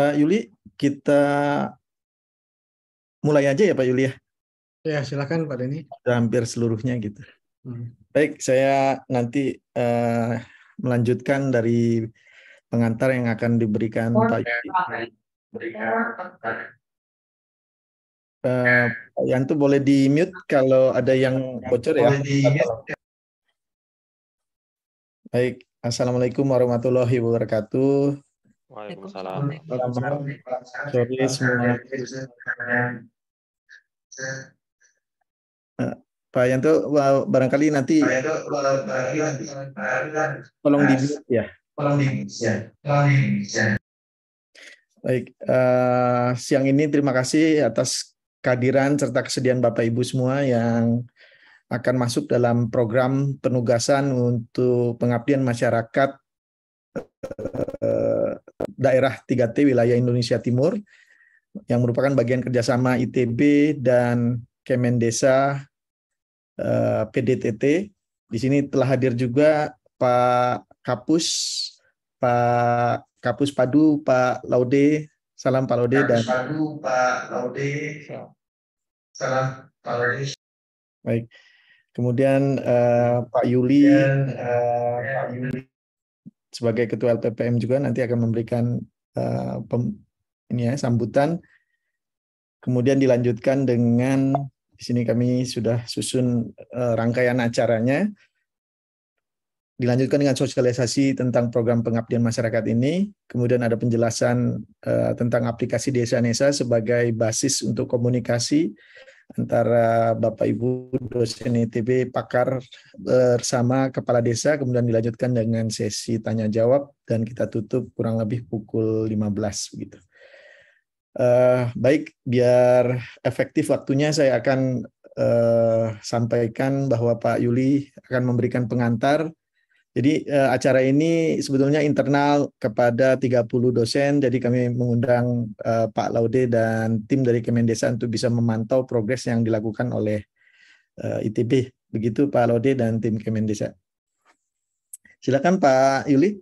Pak Yuli, kita mulai aja ya Pak Yuli ya. Ya, silakan Pak Denny. Hampir seluruhnya gitu. Baik, saya nanti melanjutkan dari pengantar yang akan diberikan Pak Yuli. Pak Yanto boleh di-mute kalau ada yang bocor ya. Baik, Assalamualaikum warahmatullahi wabarakatuh. Waalaikumsalam. Selamat sore semua. Pak Yanto, barangkali nanti tolong di-mute ya. Baik, siang ini terima kasih atas kehadiran serta kesediaan Bapak Ibu semua yang akan masuk dalam program penugasan untuk pengabdian masyarakat daerah 3T wilayah Indonesia Timur yang merupakan bagian kerjasama ITB dan Kemendesa PDTT. Di sini telah hadir juga Pak Kapus Padu, Pak Laude. Salam Pak Laude dan baik. Kemudian Pak Yuli sebagai Ketua LPPM juga nanti akan memberikan sambutan. Kemudian dilanjutkan dengan di sini kami sudah susun rangkaian acaranya. Dilanjutkan dengan sosialisasi tentang program pengabdian masyarakat ini. Kemudian ada penjelasan tentang aplikasi Desa Nesa sebagai basis untuk komunikasi antara Bapak Ibu dosen ITB pakar bersama kepala desa. Kemudian dilanjutkan dengan sesi tanya jawab dan kita tutup kurang lebih pukul 15 begitu. Baik, biar efektif waktunya saya akan sampaikan bahwa Pak Yuli akan memberikan pengantar. Jadi acara ini sebetulnya internal kepada 30 dosen, jadi kami mengundang Pak Laude dan tim dari Kemendesa untuk bisa memantau progres yang dilakukan oleh ITB. Begitu Pak Laude dan tim Kemendesa. Silakan Pak Yuli.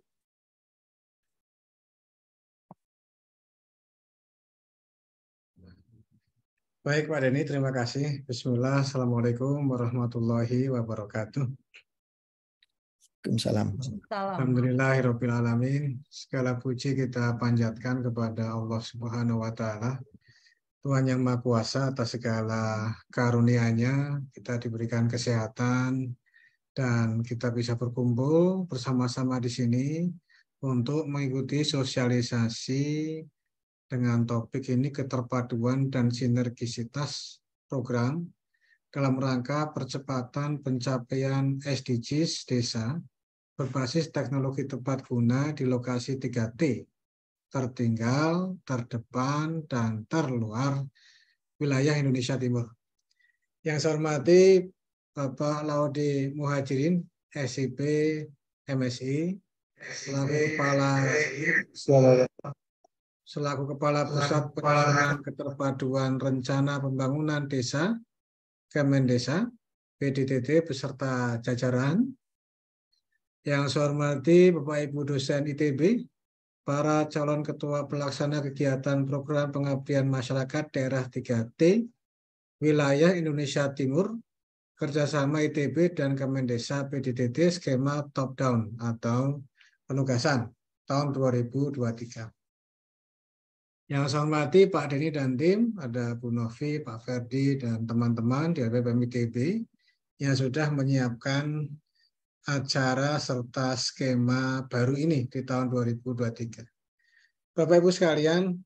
Baik Pak Denny, terima kasih. Bismillah, Assalamualaikum warahmatullahi wabarakatuh. Waalaikumsalam. Alhamdulillahirabbil alamin. Segala puji kita panjatkan kepada Allah Subhanahu wa taala. Tuhan yang Maha Kuasa atas segala karunia-Nya, kita diberikan kesehatan dan kita bisa berkumpul bersama-sama di sini untuk mengikuti sosialisasi dengan topik ini keterpaduan dan sinergisitas program dalam rangka percepatan pencapaian SDGs desa berbasis teknologi tepat guna di lokasi 3T, tertinggal, terdepan, dan terluar wilayah Indonesia Timur. Yang saya hormati Bapak Laude Muhajirin, SIP, MSI, selaku Kepala Pusat Penyusunan Keterpaduan Rencana Pembangunan Desa, Kemendesa, PDTT beserta jajaran. Yang saya hormati Bapak Ibu dosen ITB, para calon ketua pelaksana kegiatan program pengabdian masyarakat daerah 3T, wilayah Indonesia Timur, kerjasama ITB dan Kemendesa PDTT skema top down atau penugasan tahun 2023. Yang saya hormati Pak Denny dan tim, ada Bu Novi, Pak Ferdi, dan teman-teman di LPPM ITB yang sudah menyiapkan acara serta skema baru ini di tahun 2023. Bapak Ibu sekalian,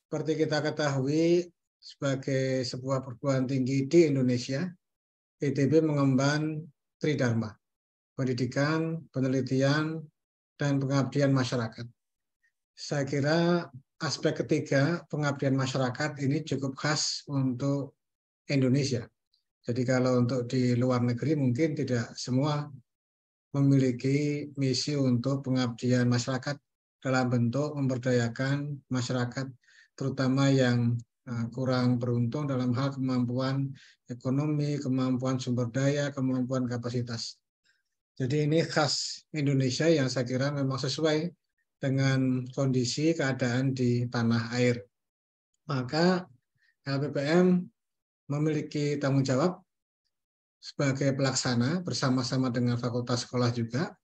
seperti kita ketahui sebagai sebuah perguruan tinggi di Indonesia, ITB mengemban Tridharma, pendidikan, penelitian, dan pengabdian masyarakat. Saya kira aspek ketiga, pengabdian masyarakat ini cukup khas untuk Indonesia. Jadi kalau untuk di luar negeri mungkin tidak semua memiliki misi untuk pengabdian masyarakat dalam bentuk memberdayakan masyarakat, terutama yang kurang beruntung dalam hal kemampuan ekonomi, kemampuan sumber daya, kemampuan kapasitas. Jadi ini khas Indonesia yang saya kira memang sesuai dengan kondisi keadaan di tanah air. Maka LPPM memiliki tanggung jawab sebagai pelaksana bersama-sama dengan fakultas sekolah juga,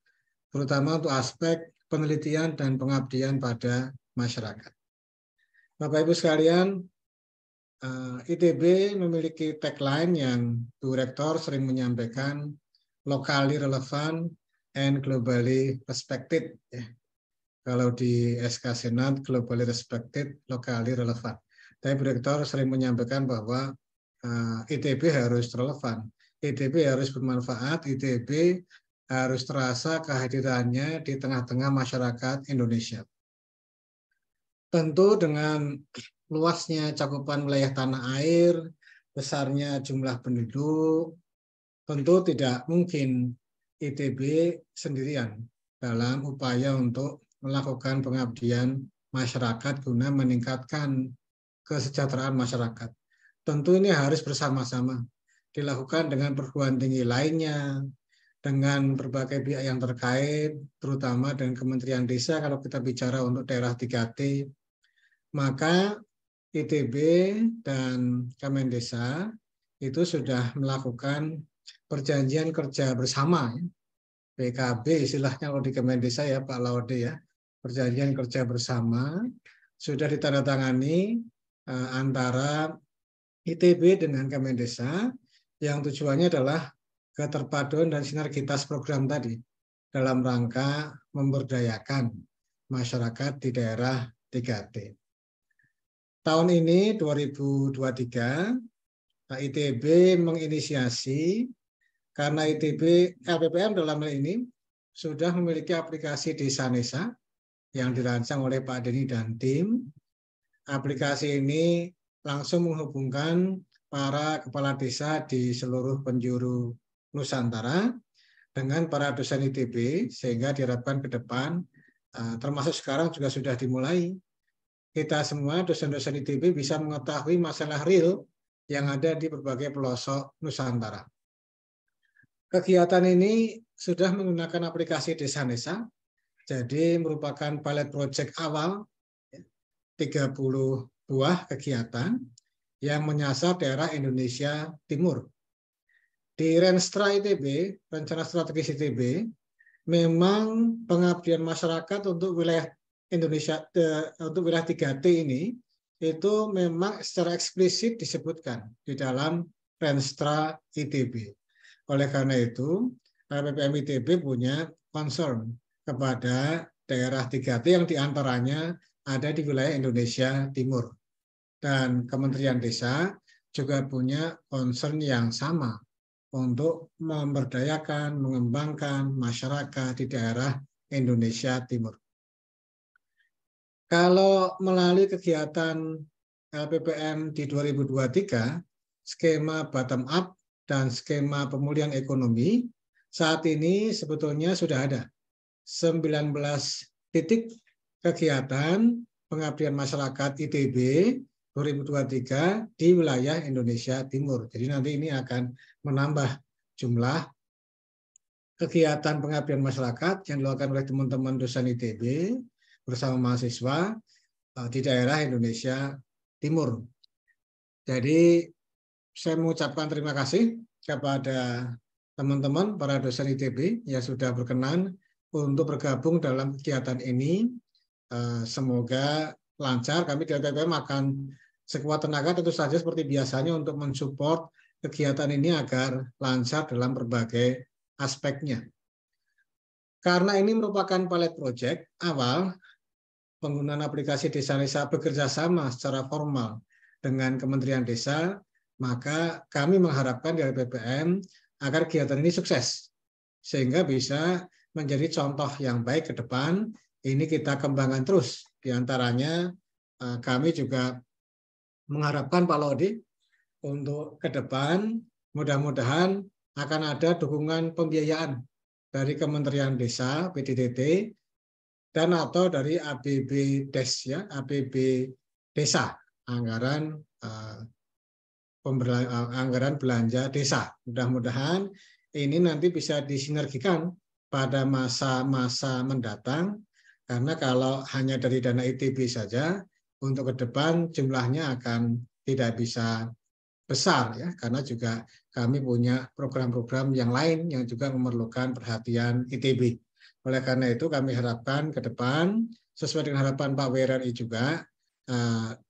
terutama untuk aspek penelitian dan pengabdian pada masyarakat. Bapak Ibu sekalian, ITB memiliki tagline yang Bu Rektor sering menyampaikan, locally relevant and globally respected. Kalau di SK Senat, globally respected, locally relevant. Tapi Bu Rektor sering menyampaikan bahwa ITB harus relevan, ITB harus bermanfaat, ITB harus terasa kehadirannya di tengah-tengah masyarakat Indonesia. Tentu dengan luasnya cakupan wilayah tanah air, besarnya jumlah penduduk, tentu tidak mungkin ITB sendirian dalam upaya untuk melakukan pengabdian masyarakat guna meningkatkan kesejahteraan masyarakat. Tentu ini harus bersama-sama dilakukan dengan perguruan tinggi lainnya, dengan berbagai pihak yang terkait, terutama dengan Kementerian Desa kalau kita bicara untuk daerah 3T, maka ITB dan Kemendesa itu sudah melakukan perjanjian kerja bersama, PKB istilahnya kalau di Kemendesa ya Pak Laude ya, perjanjian kerja bersama sudah ditandatangani antara ITB dengan Kemendesa yang tujuannya adalah keterpaduan dan sinergitas program tadi dalam rangka memberdayakan masyarakat di daerah 3T. Tahun ini 2023 ITB menginisiasi karena ITB LPPM dalam hal ini sudah memiliki aplikasi Desa Nesa yang dirancang oleh Pak Denny dan tim. Aplikasi ini langsung menghubungkan para kepala desa di seluruh penjuru Nusantara dengan para dosen ITB sehingga diharapkan ke depan termasuk sekarang juga sudah dimulai. Kita semua dosen-dosen ITB bisa mengetahui masalah real yang ada di berbagai pelosok Nusantara. Kegiatan ini sudah menggunakan aplikasi Desa Nesa, jadi merupakan pilot project awal 30 buah kegiatan yang menyasar daerah Indonesia Timur. Di Renstra ITB, Rencana Strategis ITB, memang pengabdian masyarakat untuk wilayah Indonesia untuk wilayah 3T ini itu memang secara eksplisit disebutkan di dalam Renstra ITB. Oleh karena itu, LPPM ITB punya concern kepada daerah 3T yang diantaranya ada di wilayah Indonesia Timur. Dan Kementerian Desa juga punya concern yang sama untuk memberdayakan, mengembangkan masyarakat di daerah Indonesia Timur. Kalau melalui kegiatan LPPM di 2023, skema bottom up dan skema pemulihan ekonomi, saat ini sebetulnya sudah ada 19 titik kegiatan pengabdian masyarakat ITB 2023 di wilayah Indonesia Timur. Jadi nanti ini akan menambah jumlah kegiatan pengabdian masyarakat yang dilakukan oleh teman-teman dosen ITB bersama mahasiswa di daerah Indonesia Timur. Jadi saya mengucapkan terima kasih kepada teman-teman para dosen ITB yang sudah berkenan untuk bergabung dalam kegiatan ini. Semoga lancar. Kami di LPPM akan sekuat tenaga tentu saja seperti biasanya untuk mensupport kegiatan ini agar lancar dalam berbagai aspeknya. Karena ini merupakan pilot project awal, penggunaan aplikasi Desa Nesa bekerja sama secara formal dengan Kementerian Desa, maka kami mengharapkan di LPPM agar kegiatan ini sukses, sehingga bisa menjadi contoh yang baik ke depan. Ini kita kembangkan terus. Di antaranya kami juga mengharapkan Pak Laude untuk ke depan mudah-mudahan akan ada dukungan pembiayaan dari Kementerian Desa, PDTT, dan atau dari APB Des ya, APB Desa, anggaran belanja desa. Mudah-mudahan ini nanti bisa disinergikan pada masa-masa mendatang Karena kalau hanya dari dana ITB saja, untuk ke depan jumlahnya akan tidak bisa besar ya, karena juga kami punya program-program yang lain yang juga memerlukan perhatian ITB. Oleh karena itu kami harapkan ke depan sesuai dengan harapan Pak WRI juga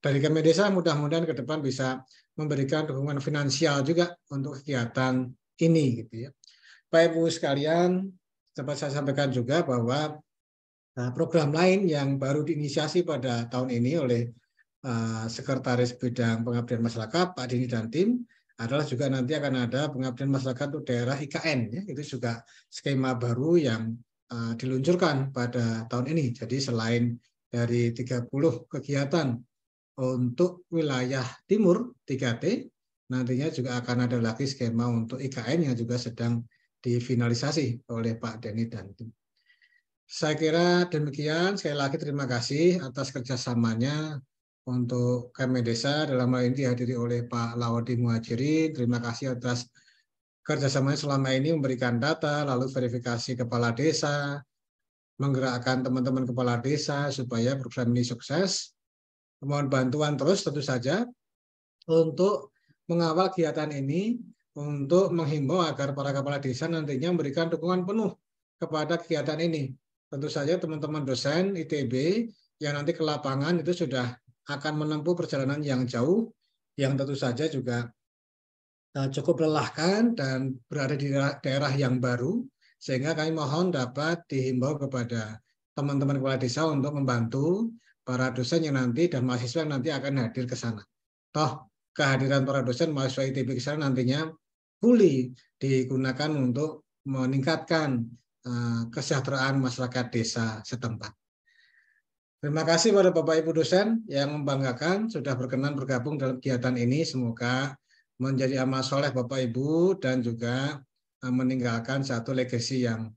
dari Kemendesa mudah-mudahan ke depan bisa memberikan dukungan finansial juga untuk kegiatan ini gitu ya. Baik Ibu sekalian, dapat saya sampaikan juga bahwa program lain yang baru diinisiasi pada tahun ini oleh Sekretaris Bidang Pengabdian Masyarakat Pak Dini dan tim adalah juga nanti akan ada pengabdian masyarakat untuk daerah IKN ya. Itu juga skema baru yang diluncurkan pada tahun ini. Jadi selain dari 30 kegiatan untuk wilayah timur 3T, nantinya juga akan ada lagi skema untuk IKN yang juga sedang difinalisasi oleh Pak Deni dan tim. Saya kira demikian. Sekali lagi terima kasih atas kerjasamanya untuk Kemendesa dalam hal ini dihadiri oleh Pak Lawadi Muhajirin. Terima kasih atas kerjasamanya selama ini memberikan data, lalu verifikasi kepala desa, menggerakkan teman-teman kepala desa supaya program ini sukses. Mohon bantuan terus tentu saja untuk mengawal kegiatan ini, untuk menghimbau agar para kepala desa nantinya memberikan dukungan penuh kepada kegiatan ini. Tentu saja teman-teman dosen ITB yang nanti ke lapangan itu sudah akan menempuh perjalanan yang jauh, yang tentu saja juga cukup melelahkan dan berada di daerah yang baru, sehingga kami mohon dapat dihimbau kepada teman-teman kepala desa untuk membantu para dosen yang nanti dan mahasiswa yang nanti akan hadir ke sana. Toh kehadiran para dosen mahasiswa ITB ke sana nantinya fully digunakan untuk meningkatkan kesejahteraan masyarakat desa setempat. Terima kasih pada Bapak Ibu dosen yang membanggakan sudah berkenan bergabung dalam kegiatan ini. Semoga menjadi amal soleh Bapak Ibu dan juga meninggalkan satu legasi yang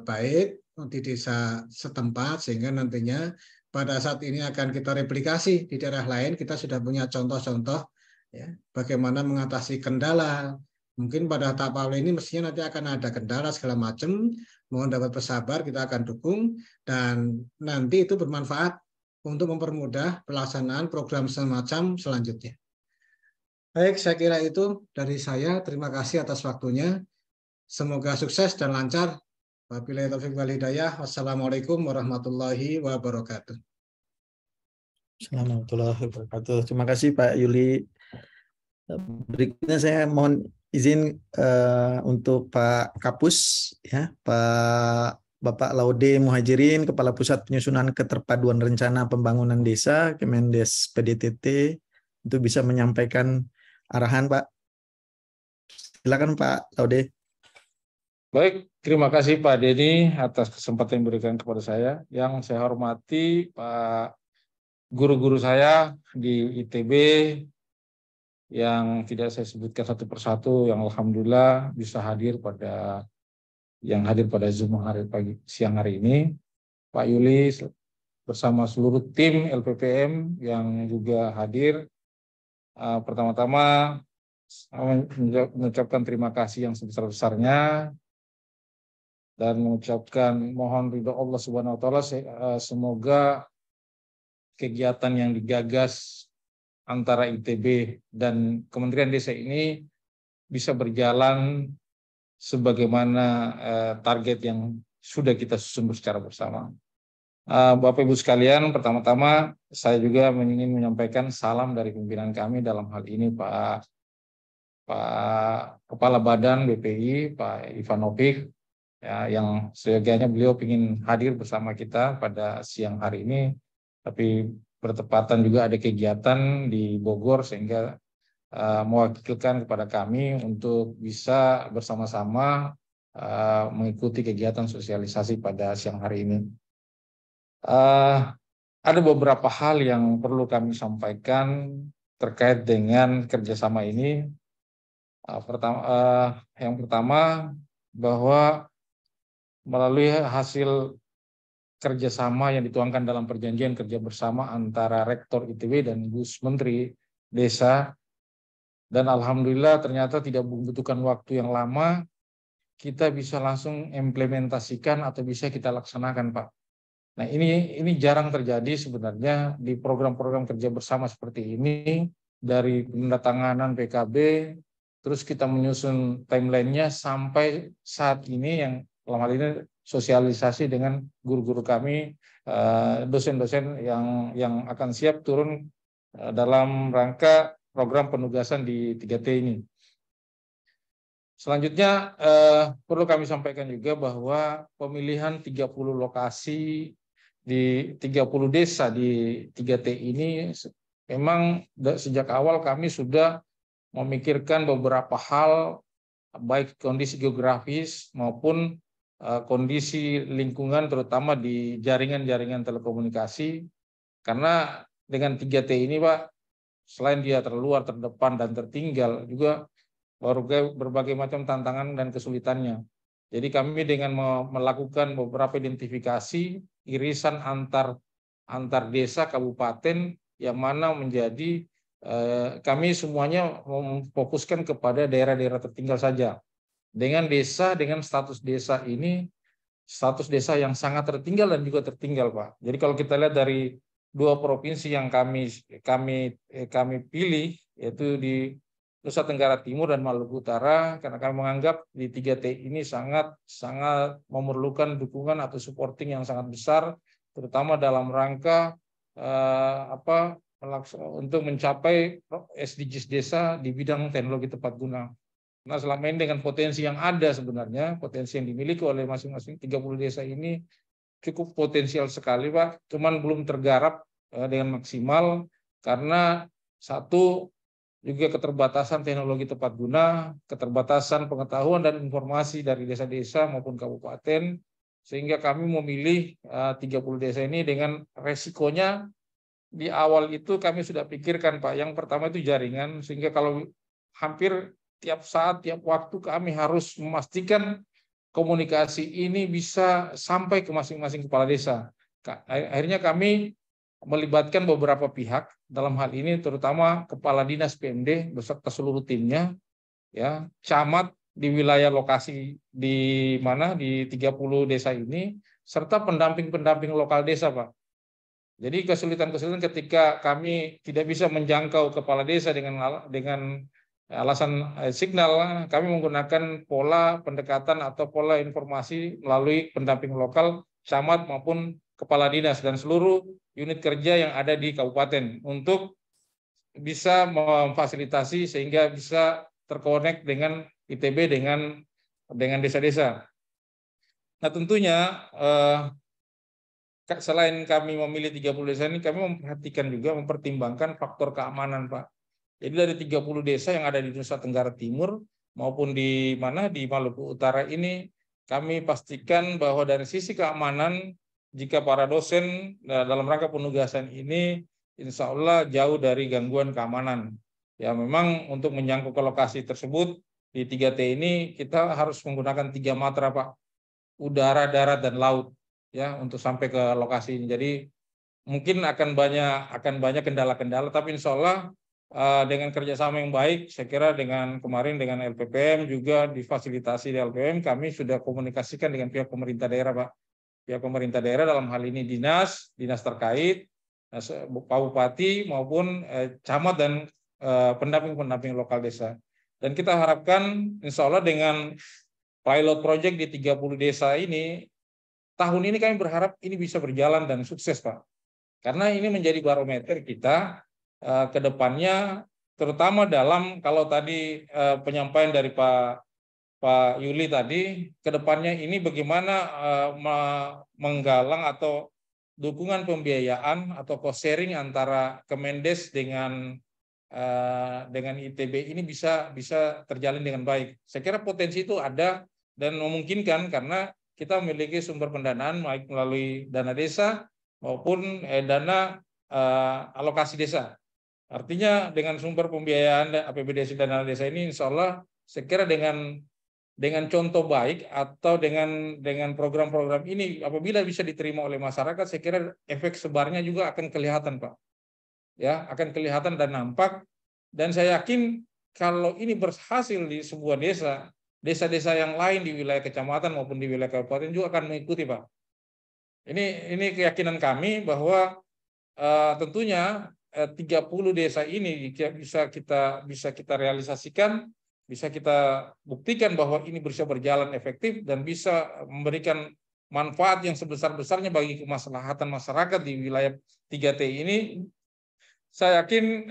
baik di desa setempat, sehingga nantinya pada saat ini akan kita replikasi di daerah lain. Kita sudah punya contoh-contoh ya, bagaimana mengatasi kendala. Mungkin pada tahap awal ini mestinya nanti akan ada kendala segala macam. Mohon dapat bersabar, kita akan dukung dan nanti itu bermanfaat untuk mempermudah pelaksanaan program semacam selanjutnya. Baik, saya kira itu dari saya. Terima kasih atas waktunya. Semoga sukses dan lancar. Wabillahi taufiq wal hidayah. Wassalamualaikum warahmatullahi wabarakatuh. Assalamualaikum warahmatullahi wabarakatuh. Terima kasih Pak Yuli. Berikutnya saya mohon izin untuk Pak Kapus, ya, Bapak Laude Muhajirin, Kepala Pusat Penyusunan Keterpaduan Rencana Pembangunan Desa, Kemendes PDTT, itu bisa menyampaikan arahan, Pak. Silakan Pak Laude. Baik, terima kasih Pak Denny atas kesempatan yang diberikan kepada saya. Yang saya hormati Pak guru-guru saya di ITB, yang tidak saya sebutkan satu persatu, yang alhamdulillah bisa hadir pada Zoom siang hari ini, Pak Yuli bersama seluruh tim LPPM yang juga hadir. Pertama-tama mengucapkan terima kasih yang sebesar-besarnya dan mengucapkan mohon ridho Allah Subhanahu wa taala, semoga kegiatan yang digagas antara ITB dan Kementerian Desa ini bisa berjalan sebagaimana target yang sudah kita susun secara bersama. Bapak Ibu sekalian, pertama-tama saya juga ingin menyampaikan salam dari pimpinan kami dalam hal ini Pak Kepala Badan BPI, Pak Ivanovic, ya, yang sejatinya beliau ingin hadir bersama kita pada siang hari ini, tapi bertepatan juga ada kegiatan di Bogor sehingga mewakilkan kepada kami untuk bisa bersama-sama mengikuti kegiatan sosialisasi pada siang hari ini. Ada beberapa hal yang perlu kami sampaikan terkait dengan kerjasama ini. Yang pertama, bahwa melalui hasil kerjasama yang dituangkan dalam perjanjian kerja bersama antara Rektor ITB dan Gus Menteri Desa, dan alhamdulillah ternyata tidak membutuhkan waktu yang lama, kita bisa langsung implementasikan atau bisa kita laksanakan Pak. Nah, ini jarang terjadi sebenarnya di program-program kerja bersama seperti ini, dari penandatanganan PKB, terus kita menyusun timeline-nya sampai saat ini yang dalam hal ini sosialisasi dengan guru-guru kami, dosen-dosen yang akan siap turun dalam rangka program penugasan di 3T ini. Selanjutnya perlu kami sampaikan juga bahwa pemilihan 30 lokasi di 30 desa di 3T ini memang sejak awal kami sudah memikirkan beberapa hal, baik kondisi geografis maupun kondisi lingkungan, terutama di jaringan-jaringan telekomunikasi. Karena dengan 3T ini, Pak, selain dia terluar, terdepan, dan tertinggal, juga berbagai macam tantangan dan kesulitannya. Jadi kami dengan melakukan beberapa identifikasi irisan antar desa kabupaten yang mana menjadi kami semuanya memfokuskan kepada daerah-daerah tertinggal saja. Dengan status desa ini, status desa yang sangat tertinggal dan juga tertinggal, Pak. Jadi kalau kita lihat dari 2 provinsi yang kami pilih, yaitu di Nusa Tenggara Timur dan Maluku Utara, karena kami menganggap di 3T ini sangat memerlukan dukungan atau supporting yang sangat besar, terutama dalam rangka untuk mencapai SDGs desa di bidang teknologi tepat guna. Nah, selama ini dengan potensi yang ada sebenarnya, potensi yang dimiliki oleh masing-masing 30 desa ini cukup potensial sekali, Pak. Cuman belum tergarap dengan maksimal karena satu, juga keterbatasan teknologi tepat guna, keterbatasan pengetahuan dan informasi dari desa-desa maupun kabupaten, sehingga kami memilih 30 desa ini dengan resikonya di awal itu kami sudah pikirkan, Pak. Yang pertama itu jaringan, sehingga kalau hampir tiap saat, tiap waktu kami harus memastikan komunikasi ini bisa sampai ke masing-masing kepala desa. Akhirnya kami melibatkan beberapa pihak dalam hal ini, terutama kepala dinas PMD beserta seluruh timnya, ya, camat di wilayah lokasi di mana di 30 desa ini, serta pendamping-pendamping lokal desa, Pak. Jadi kesulitan-kesulitan ketika kami tidak bisa menjangkau kepala desa dengan alasan signal, kami menggunakan pola pendekatan atau pola informasi melalui pendamping lokal, camat maupun kepala dinas dan seluruh unit kerja yang ada di kabupaten untuk bisa memfasilitasi sehingga bisa terkonek dengan ITB dengan desa-desa. Nah, tentunya selain kami memilih 30 desa ini, kami memperhatikan juga mempertimbangkan faktor keamanan, Pak. Jadi dari 30 desa yang ada di Nusa Tenggara Timur maupun di Maluku Utara ini, kami pastikan bahwa dari sisi keamanan, jika para dosen dalam rangka penugasan ini, insya Allah jauh dari gangguan keamanan. Ya, memang untuk menjangkau ke lokasi tersebut di 3T ini kita harus menggunakan 3 matra, Pak. Udara, darat, dan laut, ya, untuk sampai ke lokasi ini. Jadi mungkin akan banyak kendala-kendala, tapi insya Allah dengan kerjasama yang baik, saya kira kemarin dengan LPPM juga difasilitasi di LPPM, kami sudah komunikasikan dengan pihak pemerintah daerah, Pak. Pihak pemerintah daerah dalam hal ini dinas terkait, Pak Bupati maupun camat dan pendamping lokal desa. Dan kita harapkan insya Allah dengan pilot project di 30 desa ini, tahun ini kami berharap ini bisa berjalan dan sukses, Pak. Karena ini menjadi barometer kita ke depannya, terutama dalam kalau tadi penyampaian dari Pak Yuli tadi, ke depannya ini bagaimana menggalang atau dukungan pembiayaan atau cost sharing antara Kemendes dengan ITB ini bisa terjalin dengan baik. Saya kira potensi itu ada dan memungkinkan karena kita memiliki sumber pendanaan baik melalui dana desa maupun dana alokasi desa. Artinya dengan sumber pembiayaan APBD dana desa ini, insya Allah saya kira dengan contoh baik atau dengan program-program ini apabila bisa diterima oleh masyarakat, saya kira efek sebarnya juga akan kelihatan, Pak. Ya, akan kelihatan dan nampak. Dan saya yakin kalau ini berhasil di sebuah desa-desa yang lain di wilayah kecamatan maupun di wilayah kabupaten juga akan mengikuti, Pak. Ini keyakinan kami bahwa tentunya 30 desa ini bisa kita realisasikan, bisa kita buktikan bahwa ini bisa berjalan efektif dan bisa memberikan manfaat yang sebesar-besarnya bagi kemaslahatan masyarakat di wilayah 3T ini. Saya yakin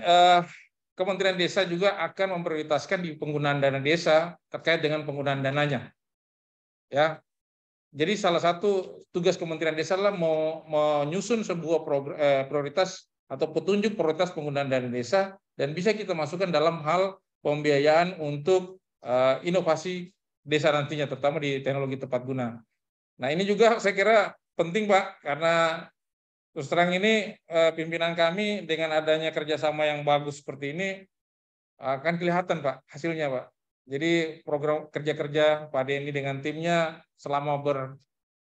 Kementerian Desa juga akan memprioritaskan di penggunaan dana desa terkait dengan penggunaan dananya. Ya. Jadi salah satu tugas Kementerian Desa adalah menyusun sebuah prioritas atau petunjuk prioritas penggunaan dana desa dan bisa kita masukkan dalam hal pembiayaan untuk inovasi desa nantinya, terutama di teknologi tepat guna. Nah ini juga saya kira penting Pak, karena terus terang ini pimpinan kami dengan adanya kerjasama yang bagus seperti ini akan kelihatan Pak hasilnya Pak. Jadi program kerja-kerja Pak Denny dengan timnya selama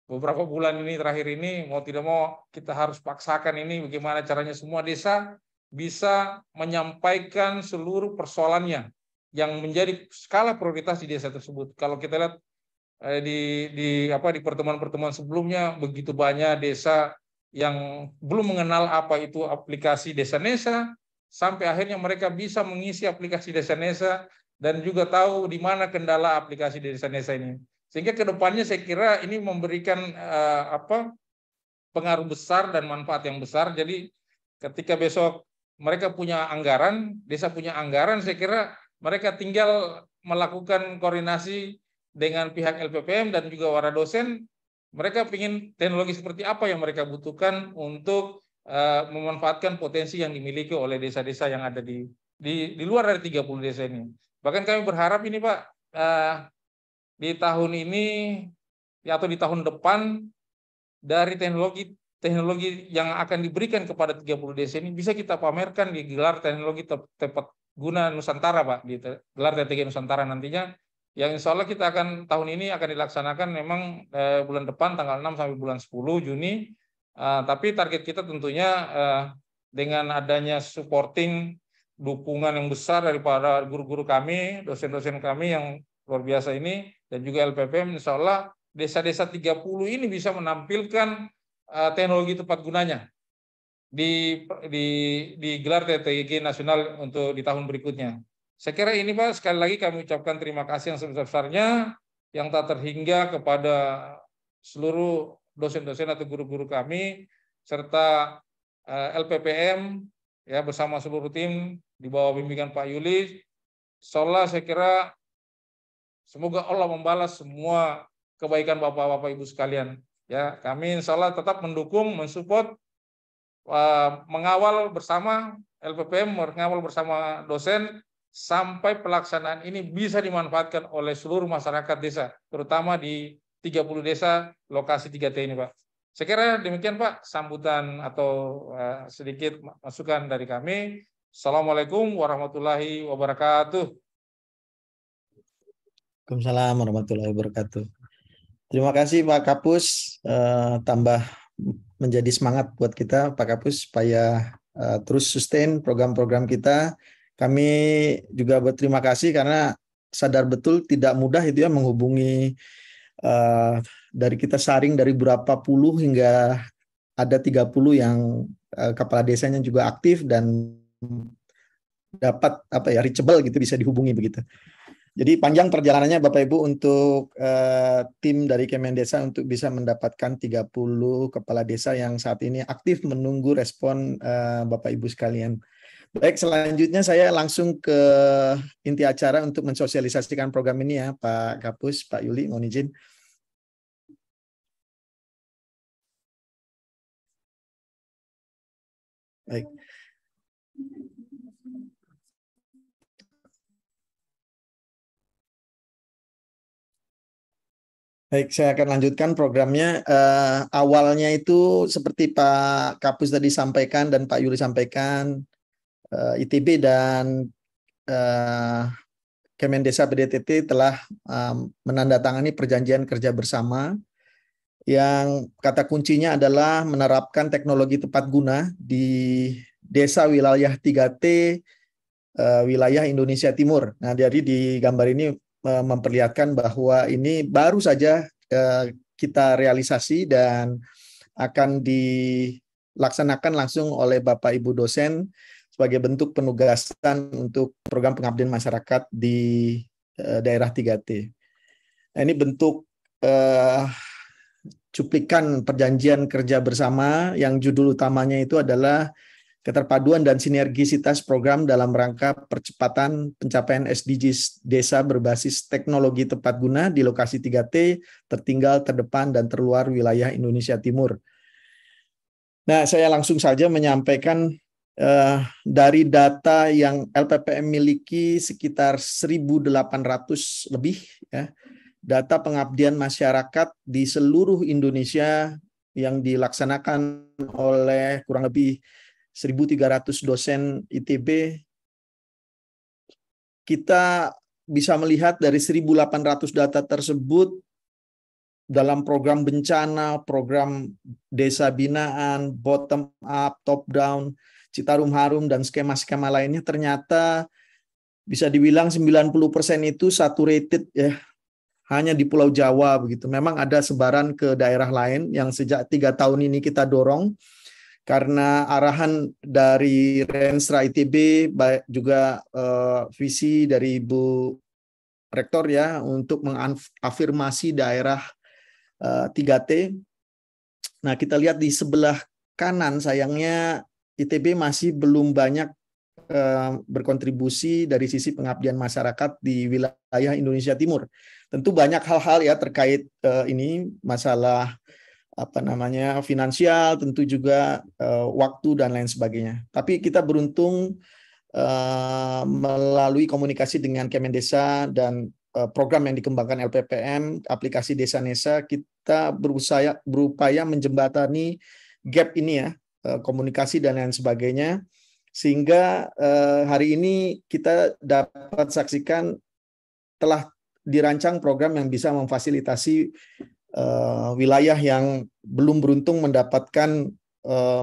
beberapa bulan ini terakhir ini mau tidak mau kita harus paksakan ini bagaimana caranya semua desa bisa menyampaikan seluruh persoalannya yang menjadi skala prioritas di desa tersebut. Kalau kita lihat di pertemuan-pertemuan sebelumnya begitu banyak desa yang belum mengenal apa itu aplikasi Desa Nesa sampai akhirnya mereka bisa mengisi aplikasi Desa Nesa dan juga tahu di mana kendala aplikasi Desa Nesa ini. Sehingga kedepannya saya kira ini memberikan pengaruh besar dan manfaat yang besar. Jadi ketika besok mereka punya anggaran, desa punya anggaran, saya kira mereka tinggal melakukan koordinasi dengan pihak LPPM dan juga para dosen. Mereka ingin teknologi seperti apa yang mereka butuhkan untuk memanfaatkan potensi yang dimiliki oleh desa-desa yang ada di luar dari 30 desa ini. Bahkan kami berharap ini Pak, di tahun ini atau di tahun depan dari teknologi yang akan diberikan kepada 30 desa ini bisa kita pamerkan di gelar teknologi tepat guna Nusantara Pak, di gelar TTG Nusantara nantinya, yang insya Allah kita akan tahun ini akan dilaksanakan memang bulan depan tanggal 6 sampai bulan 10 Juni. Tapi target kita tentunya dengan adanya supporting dukungan yang besar daripada guru-guru kami, dosen-dosen kami yang luar biasa ini, dan juga LPPM, insya Allah desa-desa 30 ini bisa menampilkan teknologi tepat gunanya di gelar TTG nasional untuk di tahun berikutnya. Saya kira ini Pak, sekali lagi kami ucapkan terima kasih yang sebesar-besarnya yang tak terhingga kepada seluruh dosen-dosen atau guru-guru kami serta LPPM ya bersama seluruh tim di bawah bimbingan Pak Yuli. Insyaallah saya kira semoga Allah membalas semua kebaikan Bapak-bapak Ibu sekalian. Ya, kami insyaallah tetap mendukung, mensupport, mengawal bersama LPPM, mengawal bersama dosen sampai pelaksanaan ini bisa dimanfaatkan oleh seluruh masyarakat desa, terutama di 30 desa lokasi 3T ini Pak. Saya kira demikian Pak sambutan atau sedikit masukan dari kami. Assalamualaikum warahmatullahi wabarakatuh. Waalaikumsalam warahmatullahi wabarakatuh. Terima kasih Pak Kapus, tambah menjadi semangat buat kita Pak Kapus supaya terus sustain program-program kita. Kami juga berterima kasih karena sadar betul tidak mudah itu ya menghubungi dari kita saring dari berapa puluh hingga ada 30 yang kepala desanya juga aktif dan dapat reachable gitu, bisa dihubungi begitu. Jadi panjang perjalanannya Bapak Ibu untuk tim dari Kemendesa untuk bisa mendapatkan 30 kepala desa yang saat ini aktif menunggu respon Bapak Ibu sekalian. Baik, selanjutnya saya langsung ke inti acara untuk mensosialisasikan program ini ya Pak Kapus, Pak Yuli, mohon izin. Baik. Baik, saya akan lanjutkan programnya. Awalnya itu seperti Pak Kapus tadi sampaikan dan Pak Yuli sampaikan, ITB dan Kemendesa PDTT telah menandatangani perjanjian kerja bersama yang kata kuncinya adalah menerapkan teknologi tepat guna di desa wilayah 3T wilayah Indonesia Timur. Nah, dari di gambar ini memperlihatkan bahwa ini baru saja kita realisasi dan akan dilaksanakan langsung oleh Bapak Ibu dosen sebagai bentuk penugasan untuk program pengabdian masyarakat di daerah 3T. Nah, ini bentuk cuplikan perjanjian kerja bersama yang judul utamanya itu adalah keterpaduan dan sinergisitas program dalam rangka percepatan pencapaian SDGs desa berbasis teknologi tepat guna di lokasi 3T, tertinggal, terdepan, dan terluar wilayah Indonesia Timur. Nah, saya langsung saja menyampaikan dari data yang LPPM miliki sekitar 1.800 lebih, ya, data pengabdian masyarakat di seluruh Indonesia yang dilaksanakan oleh kurang lebih 1.300 dosen ITB. Kita bisa melihat dari 1.800 data tersebut dalam program bencana, program desa binaan, bottom up, top down, Citarum Harum, dan skema-skema lainnya, ternyata bisa dibilang 90% itu saturated, ya, hanya di Pulau Jawa begitu. Memang ada sebaran ke daerah lain yang sejak 3 tahun ini kita dorong karena arahan dari Renstra ITB, juga visi dari Ibu Rektor, ya, untuk mengafirmasi daerah 3T. Nah, kita lihat di sebelah kanan, sayangnya ITB masih belum banyak berkontribusi dari sisi pengabdian masyarakat di wilayah Indonesia Timur. Tentu banyak hal-hal, ya, terkait ini, masalah finansial, tentu juga waktu dan lain sebagainya. Tapi kita beruntung melalui komunikasi dengan Kemendesa dan program yang dikembangkan LPPM, aplikasi Desa Nesa, kita berupaya menjembatani gap ini, ya, komunikasi dan lain sebagainya, sehingga hari ini kita dapat saksikan telah dirancang program yang bisa memfasilitasi wilayah yang belum beruntung mendapatkan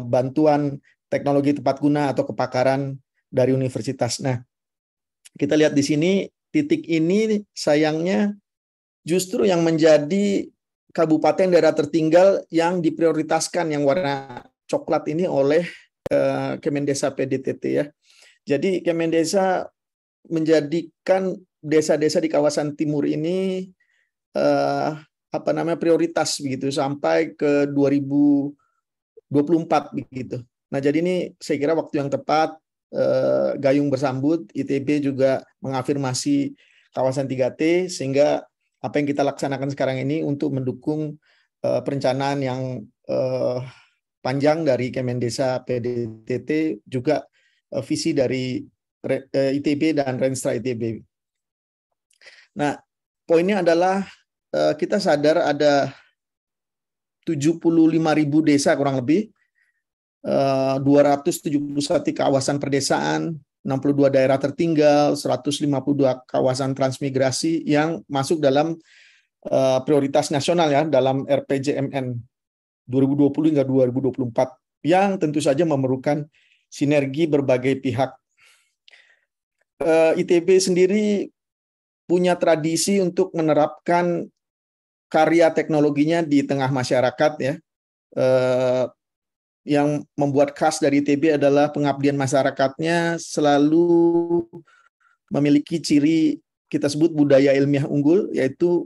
bantuan teknologi tepat guna atau kepakaran dari universitas. Nah, kita lihat di sini, titik ini sayangnya justru yang menjadi kabupaten daerah tertinggal yang diprioritaskan, yang warna coklat ini, oleh Kemendesa PDTT, ya. Jadi Kemendesa menjadikan desa-desa di kawasan timur ini prioritas begitu sampai ke 2024 begitu. Nah, jadi ini saya kira waktu yang tepat, gayung bersambut, ITB juga mengafirmasi kawasan 3T, sehingga apa yang kita laksanakan sekarang ini untuk mendukung perencanaan yang panjang dari Kemendesa PDTT, juga visi dari ITB dan Renstra ITB. Nah, poinnya adalah kita sadar ada 75.000 desa kurang lebih, 271 kawasan perdesaan, 62 daerah tertinggal, 152 kawasan transmigrasi yang masuk dalam prioritas nasional, ya, dalam RPJMN 2020 hingga 2024, yang tentu saja memerlukan sinergi berbagai pihak. ITB sendiri punya tradisi untuk menerapkan karya teknologinya di tengah masyarakat, ya. Yang membuat khas dari ITB adalah pengabdian masyarakatnya selalu memiliki ciri kita sebut budaya ilmiah unggul, yaitu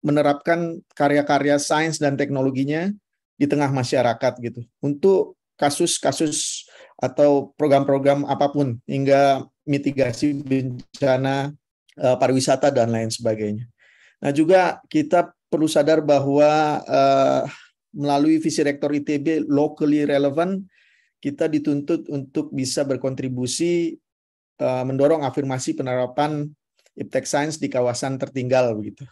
menerapkan karya-karya sains dan teknologinya di tengah masyarakat gitu, untuk kasus-kasus atau program-program apapun, hingga mitigasi bencana, pariwisata, dan lain sebagainya. Nah, juga kita perlu sadar bahwa melalui visi Rektor ITB locally relevant, kita dituntut untuk bisa berkontribusi mendorong afirmasi penerapan iptek sains di kawasan tertinggal begitu.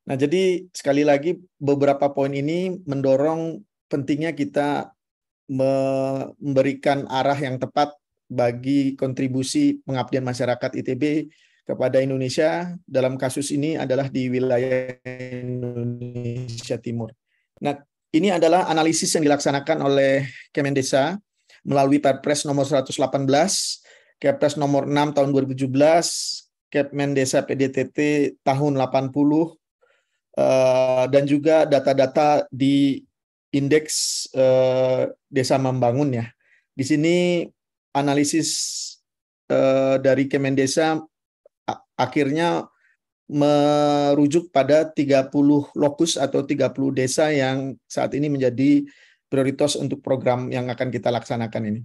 Nah, jadi sekali lagi beberapa poin ini mendorong pentingnya kita memberikan arah yang tepat bagi kontribusi pengabdian masyarakat ITB kepada Indonesia, dalam kasus ini adalah di wilayah Indonesia Timur. Nah, ini adalah analisis yang dilaksanakan oleh Kemendesa melalui Perpres nomor 118, Kepres nomor 6 tahun 2017, Kemendesa PDTT tahun 80, dan juga data-data di indeks desa membangun ya. Di sini analisis dari Kemendesa akhirnya merujuk pada 30 lokus atau 30 desa yang saat ini menjadi prioritas untuk program yang akan kita laksanakan ini.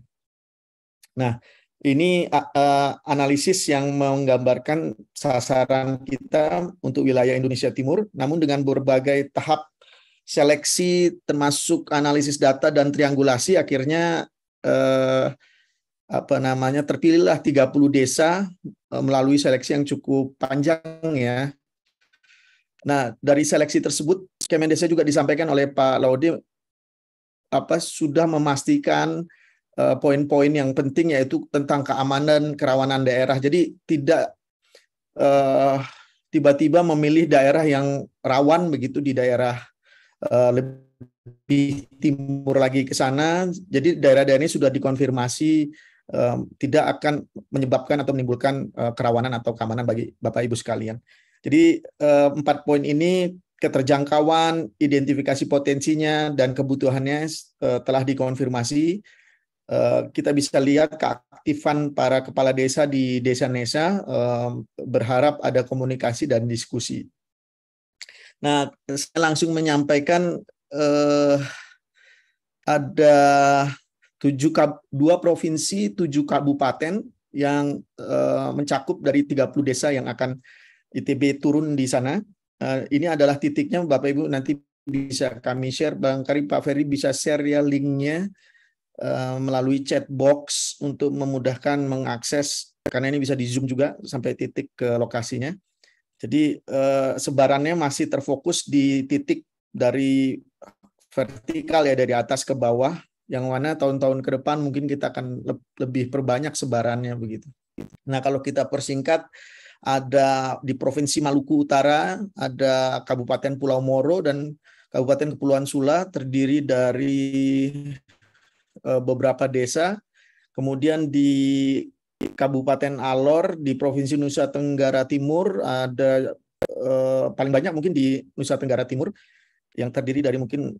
Nah, ini analisis yang menggambarkan sasaran kita untuk wilayah Indonesia Timur, namun dengan berbagai tahap seleksi termasuk analisis data dan triangulasi, akhirnya terpilihlah 30 desa melalui seleksi yang cukup panjang ya. Nah, dari seleksi tersebut Kemendesa juga disampaikan oleh Pak Laude sudah memastikan poin-poin yang penting, yaitu tentang keamanan kerawanan daerah. Jadi tidak tiba-tiba memilih daerah yang rawan begitu di daerah lebih timur lagi ke sana. Jadi daerah-daerah ini sudah dikonfirmasi tidak akan menyebabkan atau menimbulkan kerawanan atau keamanan bagi Bapak Ibu sekalian. Jadi 4 poin ini, keterjangkauan, identifikasi potensinya, dan kebutuhannya telah dikonfirmasi. Kita bisa lihat keaktifan para kepala desa di desa-desa, berharap ada komunikasi dan diskusi. Nah, saya langsung menyampaikan ada 2 provinsi, 7 kabupaten yang mencakup dari 30 desa yang akan ITB turun di sana. Ini adalah titiknya, Bapak Ibu nanti bisa kami share. Barangkali Pak Ferry bisa share ya linknya melalui chat box untuk memudahkan mengakses, karena ini bisa di zoom juga sampai titik ke lokasinya. Jadi sebarannya masih terfokus di titik dari vertikal ya, dari atas ke bawah, yang mana tahun-tahun ke depan mungkin kita akan lebih perbanyak sebarannya begitu. Nah, kalau kita persingkat, ada di Provinsi Maluku Utara, ada Kabupaten Pulau Moro dan Kabupaten Kepulauan Sula, terdiri dari beberapa desa. Kemudian di Kabupaten Alor di Provinsi Nusa Tenggara Timur ada paling banyak mungkin di Nusa Tenggara Timur, yang terdiri dari mungkin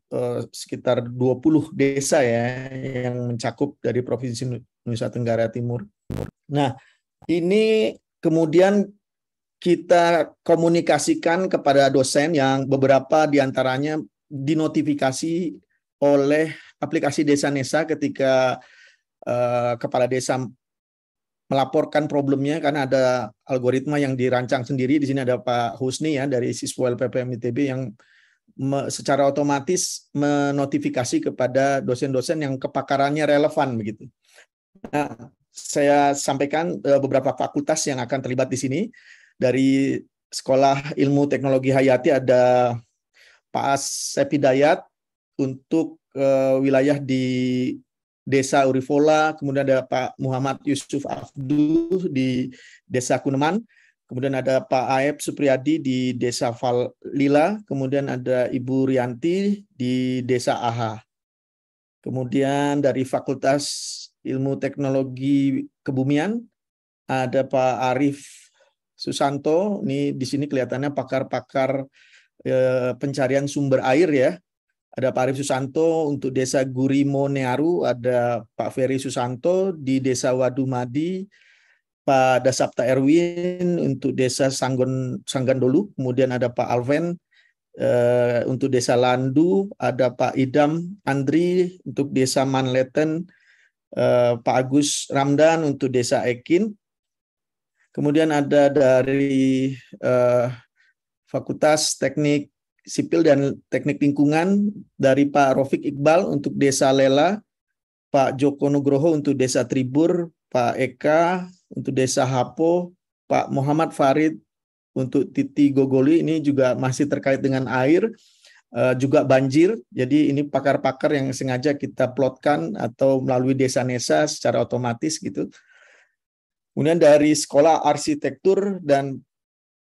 sekitar 20 desa ya yang mencakup dari Provinsi Nusa Tenggara Timur. Nah, ini kemudian kita komunikasikan kepada dosen yang beberapa diantaranya dinotifikasi oleh aplikasi Desa Nesa ketika kepala desa melaporkan problemnya, karena ada algoritma yang dirancang sendiri. Di sini ada Pak Husni ya dari Siswa LPPM ITB yang secara otomatis menotifikasi kepada dosen-dosen yang kepakarannya relevan begitu. Nah, saya sampaikan beberapa fakultas yang akan terlibat di sini. Dari Sekolah Ilmu Teknologi Hayati ada Pak Asep Hidayat untuk wilayah di Desa Urifola, kemudian ada Pak Muhammad Yusuf Afdu di Desa Kuneman, kemudian ada Pak Aep Supriyadi di Desa Valila, kemudian ada Ibu Rianti di Desa Aha. Kemudian dari Fakultas Ilmu Teknologi Kebumian ada Pak Arif Susanto, ini di sini kelihatannya pakar-pakar pencarian sumber air ya. Ada Pak Arif Susanto untuk Desa Gurimo Nearu, ada Pak Ferry Susanto di Desa Wadumadi, Pak Dasapta Erwin untuk Desa Sanggandolu, kemudian ada Pak Alven untuk Desa Landu, ada Pak Idam Andri untuk Desa Manleten, Pak Agus Ramdan untuk Desa Ekin. Kemudian ada dari Fakultas Teknik Sipil dan Teknik Lingkungan dari Pak Rofik Iqbal untuk Desa Lela, Pak Joko Nugroho untuk Desa Tribur, Pak Eka untuk Desa Hapo, Pak Muhammad Farid untuk Titi Gogoli, ini juga masih terkait dengan air, juga banjir. Jadi ini pakar-pakar yang sengaja kita plotkan atau melalui desa-desa secara otomatis gitu. Kemudian dari Sekolah Arsitektur dan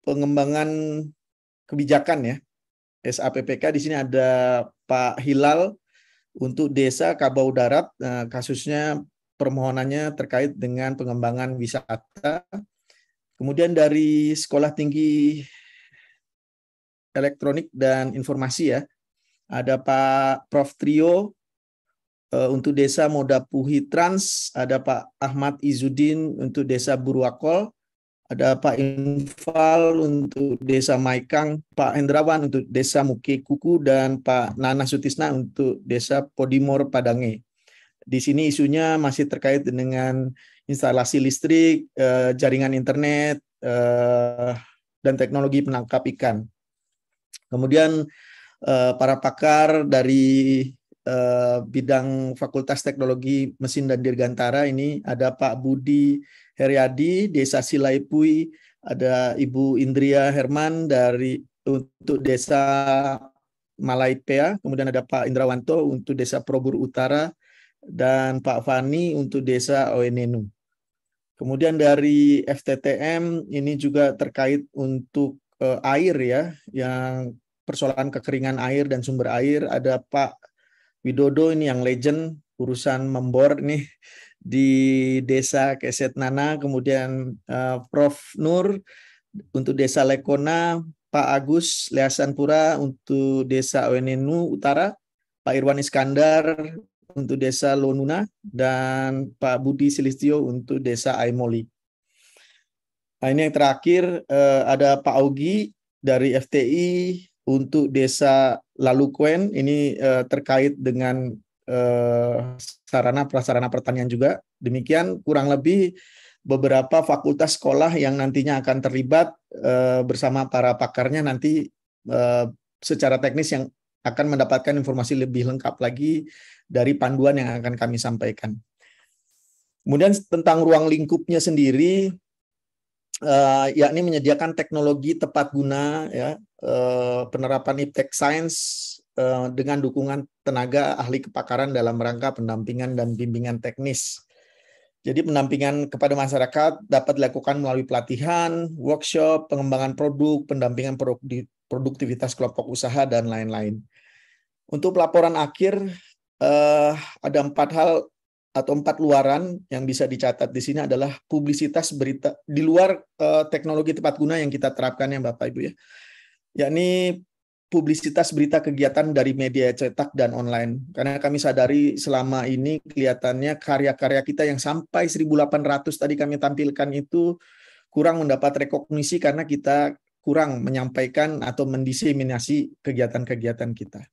Pengembangan Kebijakan ya, SAPPK, di sini ada Pak Hilal untuk Desa Kabau Darat. Nah, kasusnya permohonannya terkait dengan pengembangan wisata. Kemudian dari Sekolah Tinggi Elektronik dan Informasi ya, ada Pak Prof Trio untuk Desa Modapuhi Trans, ada Pak Ahmad Izudin untuk Desa Burwakol, ada Pak Infal untuk Desa Maikang, Pak Hendrawan untuk Desa Muke Kuku, dan Pak Nana Sutisna untuk Desa Podimor Padange. Di sini isunya masih terkait dengan instalasi listrik, jaringan internet, dan teknologi penangkap ikan. Kemudian para pakar dari bidang Fakultas Teknologi Mesin dan Dirgantara ini ada Pak Budi Heriadi, Desa Silaipui, ada Ibu Indria Herman untuk Desa Malaipea, kemudian ada Pak Indrawanto untuk Desa Probur Utara, dan Pak Fani untuk Desa Oenenu. Kemudian dari FTTM ini juga terkait untuk air ya, yang persoalan kekeringan air dan sumber air, ada Pak Widodo ini yang legend urusan membor nih di Desa Kesetnana, kemudian Prof Nur untuk Desa Lekona, Pak Agus Leasanpura untuk Desa Oenenu Utara, Pak Irwan Iskandar untuk Desa Lonuna, dan Pak Budi Silistio untuk Desa Aimoli. Nah, ini yang terakhir ada Pak Augi dari FTI untuk Desa Lalukwen, ini terkait dengan sarana prasarana pertanian juga. Demikian kurang lebih beberapa fakultas sekolah yang nantinya akan terlibat bersama para pakarnya nanti secara teknis yang akan mendapatkan informasi lebih lengkap lagi dari panduan yang akan kami sampaikan. Kemudian tentang ruang lingkupnya sendiri, yakni menyediakan teknologi tepat guna, ya, penerapan iptek sains dengan dukungan tenaga ahli kepakaran dalam rangka pendampingan dan bimbingan teknis. Jadi pendampingan kepada masyarakat dapat dilakukan melalui pelatihan, workshop, pengembangan produk, pendampingan produktivitas kelompok usaha, dan lain-lain. Untuk pelaporan akhir, ada 4 hal atau 4 luaran yang bisa dicatat di sini adalah publisitas berita di luar teknologi tepat guna yang kita terapkan ya Bapak Ibu ya, yakni publisitas berita kegiatan dari media cetak dan online. Karena kami sadari selama ini kelihatannya karya-karya kita yang sampai 1.800 tadi kami tampilkan itu kurang mendapat rekognisi karena kita kurang menyampaikan atau mendiseminasi kegiatan-kegiatan kita.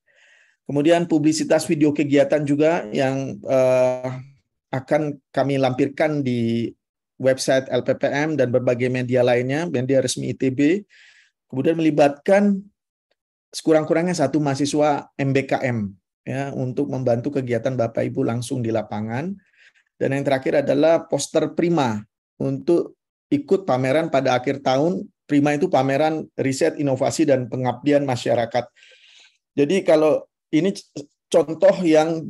Kemudian publisitas video kegiatan juga yang akan kami lampirkan di website LPPM dan berbagai media lainnya, media resmi ITB. Kemudian melibatkan sekurang-kurangnya 1 mahasiswa MBKM ya untuk membantu kegiatan Bapak Ibu langsung di lapangan. Dan yang terakhir adalah poster Prima untuk ikut pameran pada akhir tahun. Prima itu pameran riset, inovasi, dan pengabdian masyarakat. Jadi kalau ini contoh yang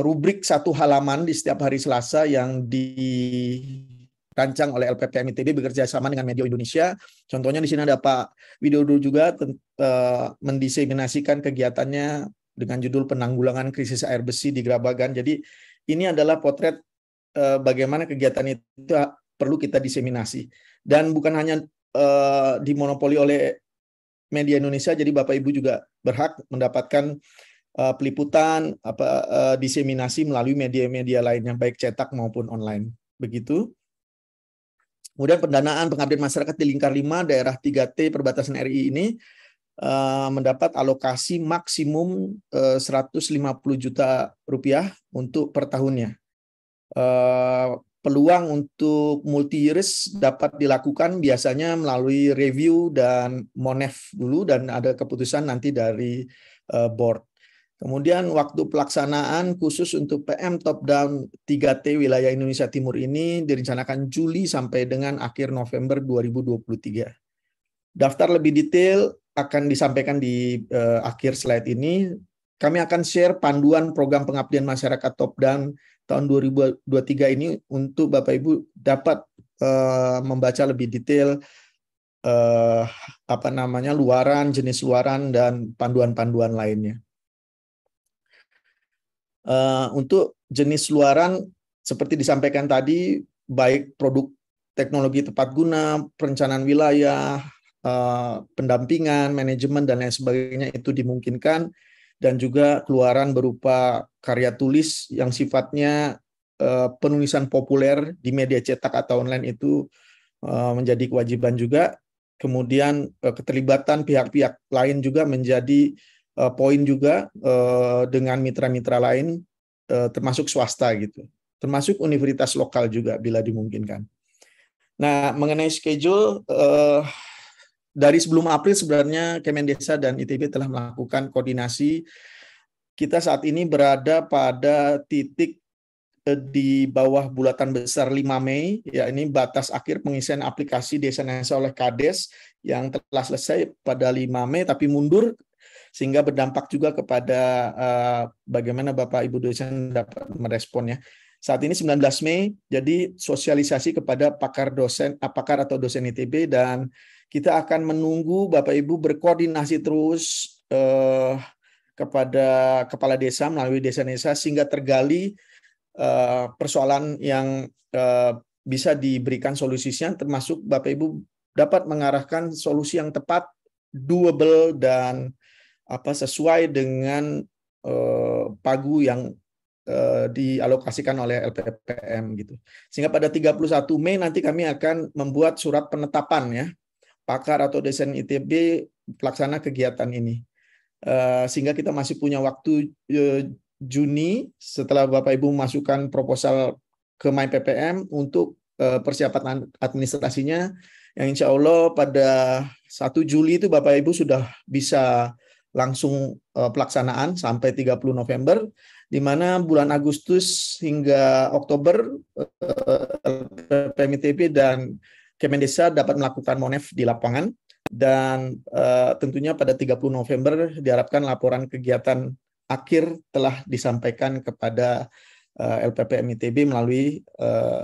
rubrik 1 halaman di setiap hari Selasa yang dirancang oleh LPPM ITB bekerja sama dengan Medio Indonesia. Contohnya di sini ada Pak Widodo juga mendiseminasikan kegiatannya dengan judul penanggulangan krisis air besi di Grabagan. Jadi ini adalah potret bagaimana kegiatan itu perlu kita diseminasi. Dan bukan hanya dimonopoli oleh Media Indonesia, jadi Bapak Ibu juga berhak mendapatkan peliputan, diseminasi melalui media-media lainnya, baik cetak maupun online. Begitu. Kemudian pendanaan pengabdian masyarakat di Lingkar 5 daerah 3T perbatasan RI ini mendapat alokasi maksimum 150 juta rupiah untuk per tahunnya. Peluang untuk multi-years dapat dilakukan biasanya melalui review dan monef dulu dan ada keputusan nanti dari board. Kemudian waktu pelaksanaan khusus untuk PM Top Down 3T wilayah Indonesia Timur ini direncanakan Juli sampai dengan akhir November 2023. Daftar lebih detail akan disampaikan di akhir slide ini. Kami akan share panduan program pengabdian masyarakat Top Down tahun 2023 ini untuk Bapak Ibu dapat membaca lebih detail luaran, jenis luaran, dan panduan-panduan lainnya. Untuk jenis luaran seperti disampaikan tadi, baik produk teknologi tepat guna, perencanaan wilayah, pendampingan, manajemen dan lain sebagainya itu dimungkinkan, dan juga keluaran berupa karya tulis yang sifatnya penulisan populer di media cetak atau online itu menjadi kewajiban juga. Kemudian keterlibatan pihak-pihak lain juga menjadi poin juga dengan mitra-mitra lain termasuk swasta gitu, termasuk universitas lokal juga bila dimungkinkan. Nah, mengenai schedule, dari sebelum April sebenarnya Kemendesa dan ITB telah melakukan koordinasi. Kita saat ini berada pada titik di bawah bulatan besar 5 Mei, ya ini batas akhir pengisian aplikasi Desa Nesa oleh Kades yang telah selesai pada 5 Mei tapi mundur, sehingga berdampak juga kepada bagaimana Bapak Ibu dosen dapat meresponnya. Saat ini 19 Mei, jadi sosialisasi kepada pakar atau dosen ITB, dan kita akan menunggu Bapak Ibu berkoordinasi terus kepada kepala desa melalui Desa Nesa sehingga tergali persoalan yang bisa diberikan solusinya, termasuk Bapak Ibu dapat mengarahkan solusi yang tepat, doable dan sesuai dengan pagu yang dialokasikan oleh LPPM gitu. Sehingga pada 31 Mei nanti kami akan membuat surat penetapan ya pakar atau dosen ITB pelaksana kegiatan ini. Sehingga kita masih punya waktu Juni setelah Bapak Ibu masukkan proposal ke MyPPM untuk persiapan administrasinya, yang insya Allah pada 1 Juli itu Bapak Ibu sudah bisa langsung pelaksanaan sampai 30 November, di mana bulan Agustus hingga Oktober LPPM ITB dan Kemendesa dapat melakukan monef di lapangan, dan tentunya pada 30 November diharapkan laporan kegiatan akhir telah disampaikan kepada LPPM ITB melalui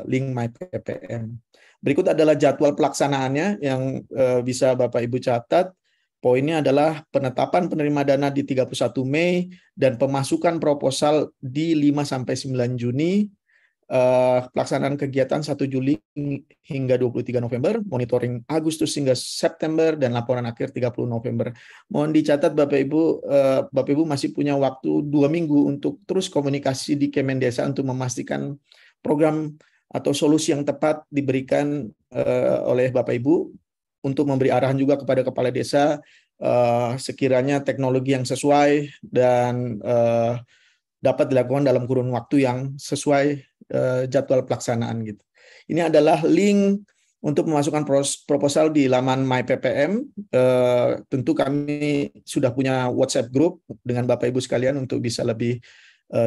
link MyPPM. Berikut adalah jadwal pelaksanaannya yang bisa Bapak Ibu catat. Poinnya adalah penetapan penerima dana di 31 Mei dan pemasukan proposal di 5-9 Juni. Pelaksanaan kegiatan 1 Juli hingga 23 November, monitoring Agustus hingga September, dan laporan akhir 30 November. Mohon dicatat Bapak Ibu masih punya waktu 2 minggu untuk terus komunikasi di Kemendesa untuk memastikan program atau solusi yang tepat diberikan oleh Bapak Ibu, untuk memberi arahan juga kepada kepala desa sekiranya teknologi yang sesuai dan dapat dilakukan dalam kurun waktu yang sesuai jadwal pelaksanaan gitu. Ini adalah link untuk memasukkan proposal di laman MyPPM. Tentu kami sudah punya WhatsApp group dengan Bapak Ibu sekalian untuk bisa lebih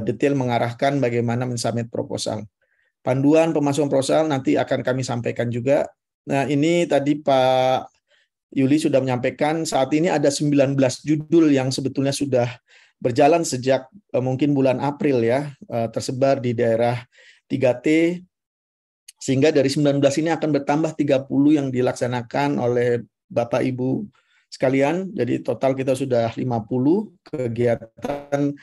detail mengarahkan bagaimana mensubmit proposal. Panduan pemasukan proposal nanti akan kami sampaikan juga. Nah, ini tadi Pak Yuli sudah menyampaikan, saat ini ada 19 judul yang sebetulnya sudah berjalan sejak mungkin bulan April ya, tersebar di daerah 3T, sehingga dari 19 ini akan bertambah 30 yang dilaksanakan oleh Bapak Ibu sekalian. Jadi total kita sudah 50 kegiatan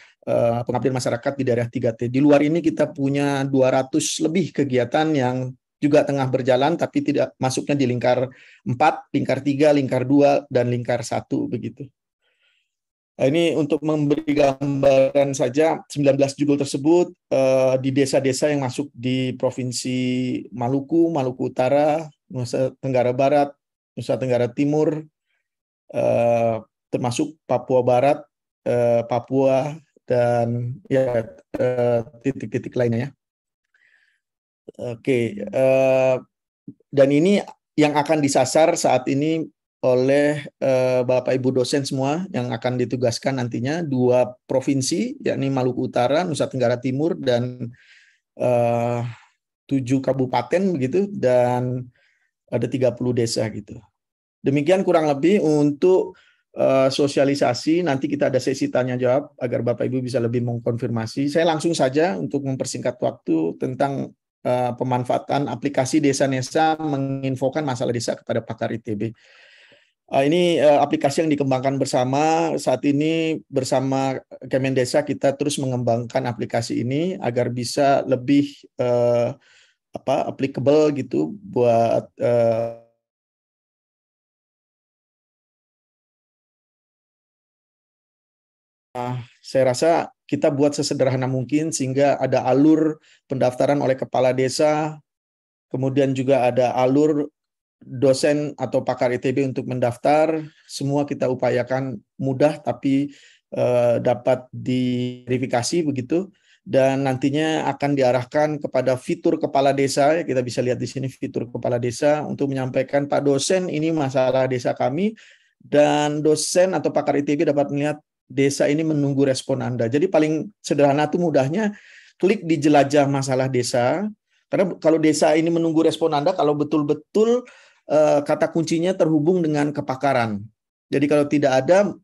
pengabdian masyarakat di daerah 3T. Di luar ini kita punya 200 lebih kegiatan yang juga tengah berjalan tapi tidak masuknya di lingkar 4, lingkar 3, lingkar 2, dan lingkar 1 begitu. Nah, ini untuk memberi gambaran saja, 19 judul tersebut di desa-desa yang masuk di Provinsi Maluku, Maluku Utara, Nusa Tenggara Barat, Nusa Tenggara Timur, termasuk Papua Barat, Papua, dan ya titik-titik lainnya ya. Oke, dan ini yang akan disasar saat ini oleh Bapak Ibu dosen semua yang akan ditugaskan nantinya 2 provinsi, yakni Maluku Utara, Nusa Tenggara Timur, dan 7 kabupaten begitu, dan ada 30 desa gitu. Demikian kurang lebih untuk sosialisasi. Nanti kita ada sesi tanya jawab agar Bapak Ibu bisa lebih mengkonfirmasi. Saya langsung saja untuk mempersingkat waktu tentang pemanfaatan aplikasi Desa Nesa menginfokan masalah desa kepada pakar ITB. Ini aplikasi yang dikembangkan bersama. Saat ini bersama Kemendesa kita terus mengembangkan aplikasi ini agar bisa lebih applicable gitu buat saya rasa kita buat sesederhana mungkin sehingga ada alur pendaftaran oleh kepala desa, kemudian juga ada alur dosen atau pakar ITB untuk mendaftar. Semua kita upayakan mudah tapi dapat diverifikasi begitu, dan nantinya akan diarahkan kepada fitur kepala desa. Kita bisa lihat di sini fitur kepala desa untuk menyampaikan, Pak dosen ini masalah desa kami, dan dosen atau pakar ITB dapat melihat desa ini menunggu respon Anda. Jadi paling sederhana itu mudahnya klik di jelajah masalah desa, karena kalau desa ini menunggu respon Anda, kalau betul-betul kata kuncinya terhubung dengan kepakaran. Jadi kalau tidak ada,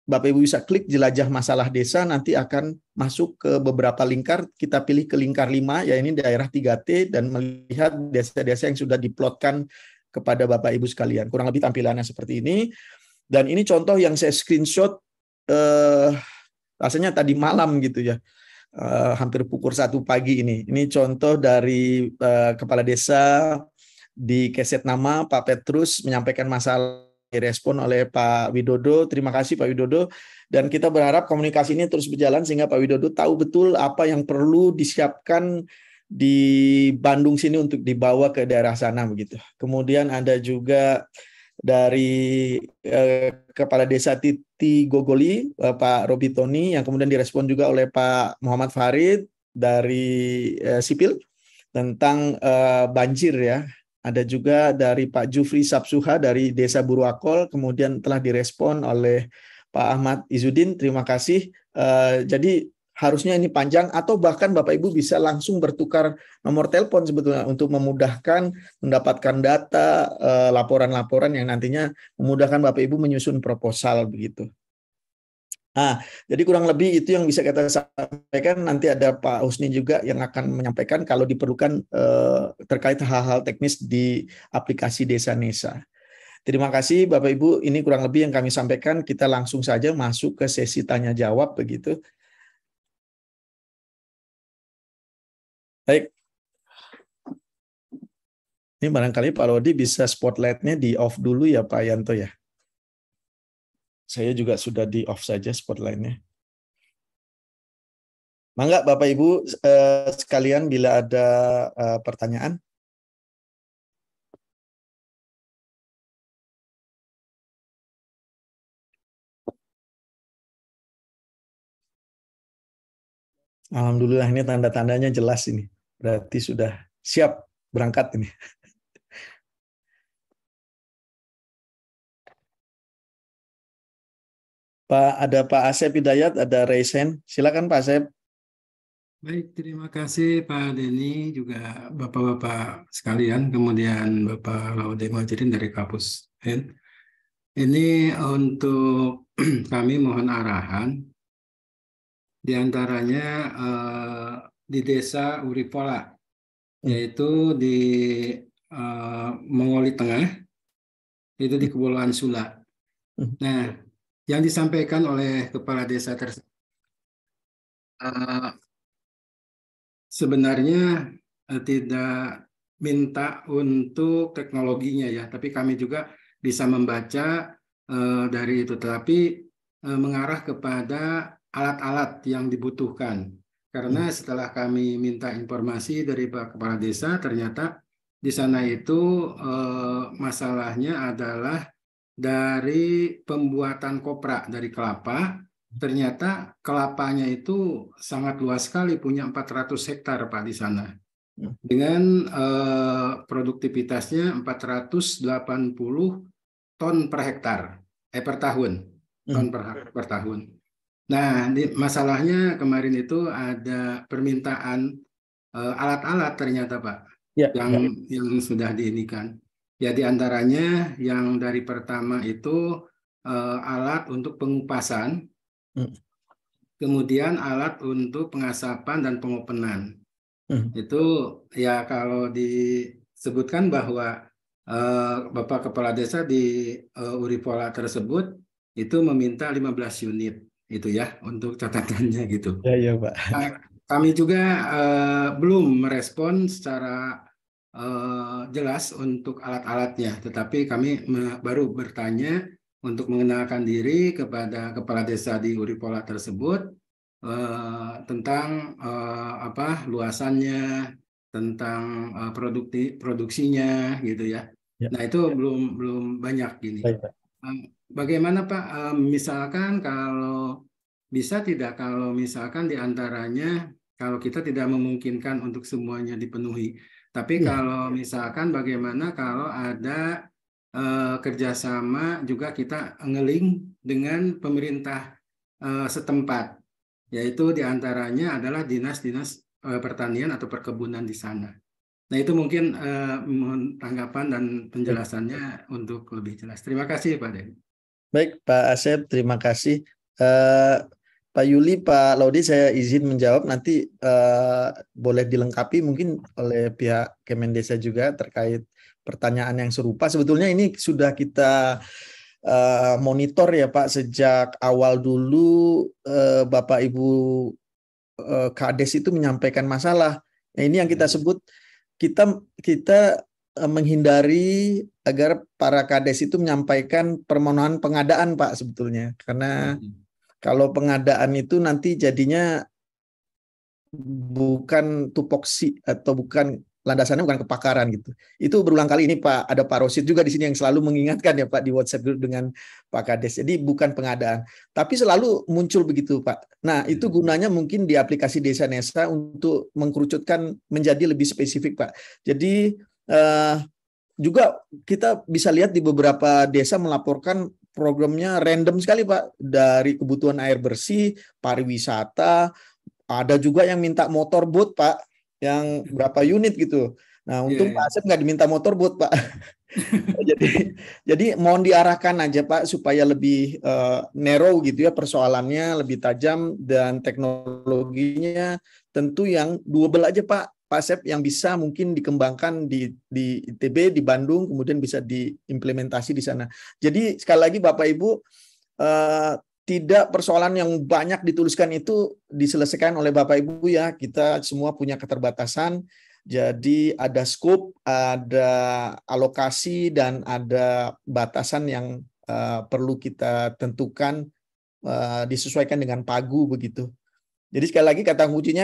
Bapak Ibu bisa klik jelajah masalah desa, nanti akan masuk ke beberapa lingkar. Kita pilih ke lingkar 5, ya ini daerah 3T, dan melihat desa-desa yang sudah diplotkan kepada Bapak Ibu sekalian. Kurang lebih tampilannya seperti ini. Dan ini contoh yang saya screenshot rasanya tadi malam gitu ya. Hampir pukul 1 pagi ini. Ini contoh dari kepala desa di Keset Nama, Pak Petrus menyampaikan masalah, direspon oleh Pak Widodo. Terima kasih Pak Widodo. Dan kita berharap komunikasi ini terus berjalan sehingga Pak Widodo tahu betul apa yang perlu disiapkan di Bandung sini untuk dibawa ke daerah sana begitu. Kemudian ada juga dari Kepala Desa Titi Gogoli, Pak Robi Tony, yang kemudian direspon juga oleh Pak Muhammad Farid dari Sipil tentang banjir ya. Ada juga dari Pak Jufri Sapsuha dari Desa Buruakol, kemudian telah direspon oleh Pak Ahmad Izudin. Terima kasih. Jadi harusnya ini panjang, atau bahkan Bapak Ibu bisa langsung bertukar nomor telepon sebetulnya untuk memudahkan mendapatkan data, laporan-laporan yang nantinya memudahkan Bapak Ibu menyusun proposal begitu. Jadi kurang lebih itu yang bisa kita sampaikan. Nanti ada Pak Husni juga yang akan menyampaikan kalau diperlukan terkait hal-hal teknis di aplikasi Desa Nesa. Terima kasih Bapak Ibu, ini kurang lebih yang kami sampaikan. Kita langsung saja masuk ke sesi tanya jawab begitu. Baik. Ini barangkali Pak Lodi bisa spotlight-nya di off dulu ya Pak Yanto ya. Saya juga sudah di off saja spotlight-nya. Mangga Bapak Ibu sekalian bila ada pertanyaan. Alhamdulillah ini tanda-tandanya jelas ini. Berarti sudah siap berangkat ini. Ada Pak Asep Hidayat, ada raise hand. Silakan Pak Asep. Baik, terima kasih Pak Denny, juga Bapak-Bapak sekalian, kemudian Bapak Laude Majirin dari Kapus. Ini untuk kami mohon arahan, diantaranya di Desa Uripola, yaitu di Mongoli Tengah, itu di Kepulauan Sula. Nah, yang disampaikan oleh Kepala Desa tersebut, sebenarnya tidak minta untuk teknologinya ya, tapi kami juga bisa membaca dari itu, tetapi mengarah kepada alat-alat yang dibutuhkan. Karena setelah kami minta informasi dari Pak Kepala Desa, ternyata di sana itu masalahnya adalah dari pembuatan kopra dari kelapa. Ternyata kelapanya itu sangat luas sekali, punya 400 hektar Pak di sana. Dengan produktivitasnya 480 ton per hektar, per tahun, ton per tahun. Nah, masalahnya kemarin itu ada permintaan alat-alat ternyata Pak, yang sudah diinikan. Ya, di antaranya yang dari pertama itu alat untuk pengupasan, kemudian alat untuk pengasapan dan pengopenan. Itu ya kalau disebutkan bahwa Bapak Kepala Desa di Uripola tersebut itu meminta 15 unit itu ya untuk catatannya gitu. Ya Pak. Kami juga belum merespon secara jelas untuk alat-alatnya, tetapi kami baru bertanya untuk mengenalkan diri kepada kepala desa di Uripola tersebut tentang luasannya, tentang produksinya gitu ya. Ya. Nah, itu belum banyak gini. Baik, Pak. Bagaimana Pak, misalkan kalau bisa tidak kalau misalkan diantaranya kalau kita tidak memungkinkan untuk semuanya dipenuhi, tapi Ya. kalau misalkan bagaimana kalau ada kerjasama juga kita ngeling dengan pemerintah setempat, yaitu diantaranya adalah dinas-dinas pertanian atau perkebunan di sana. Nah, itu mungkin mohon tanggapan dan penjelasannya untuk lebih jelas. Terima kasih Pak Den. Baik, Pak Asep, terima kasih. Pak Yuli, Pak Laudi, saya izin menjawab. Nanti boleh dilengkapi mungkin oleh pihak Kemendesa juga terkait pertanyaan yang serupa. Sebetulnya ini sudah kita monitor ya Pak, sejak awal dulu Bapak Ibu Kades itu menyampaikan masalah. Nah, ini yang kita sebut kita menghindari agar para kades itu menyampaikan permohonan pengadaan Pak sebetulnya, karena kalau pengadaan itu nanti jadinya bukan tupoksi atau bukan landasannya bukan kepakaran gitu. Itu berulang kali ini Pak, ada Pak Rosid juga di sini yang selalu mengingatkan ya Pak di WhatsApp group dengan Pak Kades. Jadi bukan pengadaan, tapi selalu muncul begitu Pak. Nah, itu gunanya mungkin di aplikasi Desa Nesa untuk mengkerucutkan menjadi lebih spesifik Pak. Jadi juga kita bisa lihat di beberapa desa melaporkan programnya random sekali Pak, dari kebutuhan air bersih, pariwisata, ada juga yang minta motorboat Pak, yang berapa unit gitu. Nah, untung Pak Asep nggak diminta motorboat Pak. jadi mohon diarahkan aja Pak supaya lebih narrow gitu ya persoalannya, lebih tajam, dan teknologinya tentu yang doable aja Pak Asep, yang bisa mungkin dikembangkan di ITB, di Bandung, kemudian bisa diimplementasi di sana. Jadi sekali lagi Bapak Ibu, tidak persoalan yang banyak dituliskan itu diselesaikan oleh Bapak Ibu ya. Kita semua punya keterbatasan. Jadi ada scope, ada alokasi, dan ada batasan yang perlu kita tentukan, disesuaikan dengan pagu begitu. Jadi sekali lagi kata kuncinya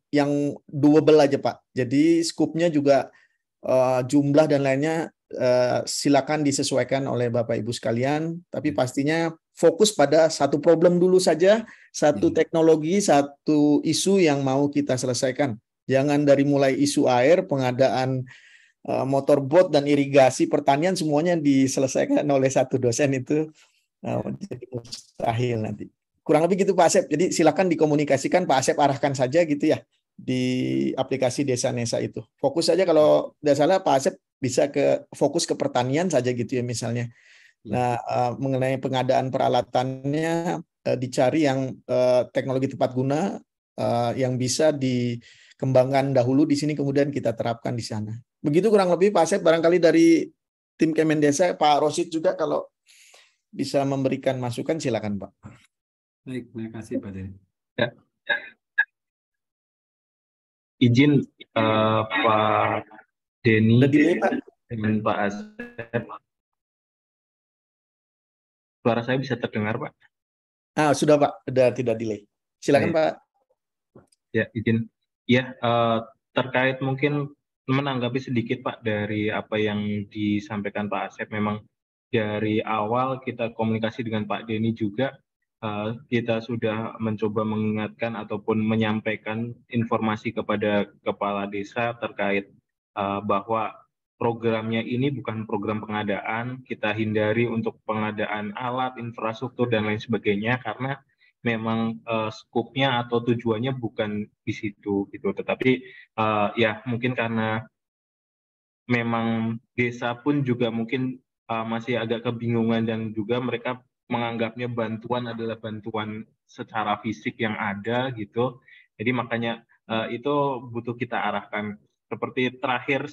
yang doable aja Pak. Jadi scope-nya juga jumlah dan lainnya silakan disesuaikan oleh Bapak Ibu sekalian, tapi pastinya fokus pada satu problem dulu saja, satu teknologi, satu isu yang mau kita selesaikan. Jangan dari mulai isu air, pengadaan motorboat, dan irigasi pertanian semuanya diselesaikan oleh satu dosen, itu jadi mustahil nanti. Kurang lebih gitu Pak Asep. Jadi silakan dikomunikasikan, Pak Asep arahkan saja gitu ya di aplikasi Desa Nesa itu. Fokus saja, kalau tidak salah Pak Asep bisa fokus ke pertanian saja gitu ya misalnya. Nah, mengenai pengadaan peralatannya dicari yang teknologi tepat guna yang bisa dikembangkan dahulu di sini, kemudian kita terapkan di sana. Begitu kurang lebih Pak Asep. Barangkali dari tim Kemendesa, Pak Rosid juga kalau bisa memberikan masukan silakan Pak. Baik, terima kasih Pak Den. Ya. Izin Pak Denny dengan Pak Asep. Suara saya bisa terdengar Pak? Sudah Pak, sudah tidak delay. Silakan Pak. Ya, izin. Ya, terkait mungkin menanggapi sedikit Pak dari apa yang disampaikan Pak Asep. Memang dari awal kita komunikasi dengan Pak Denny juga, kita sudah mencoba mengingatkan ataupun menyampaikan informasi kepada kepala desa terkait bahwa programnya ini bukan program pengadaan. Kita hindari untuk pengadaan alat, infrastruktur, dan lain sebagainya, karena memang skopnya atau tujuannya bukan di situ gitu. Tetapi ya mungkin karena memang desa pun juga mungkin masih agak kebingungan, dan juga mereka menganggapnya bantuan adalah bantuan secara fisik yang ada gitu. Jadi makanya itu butuh kita arahkan. Seperti terakhir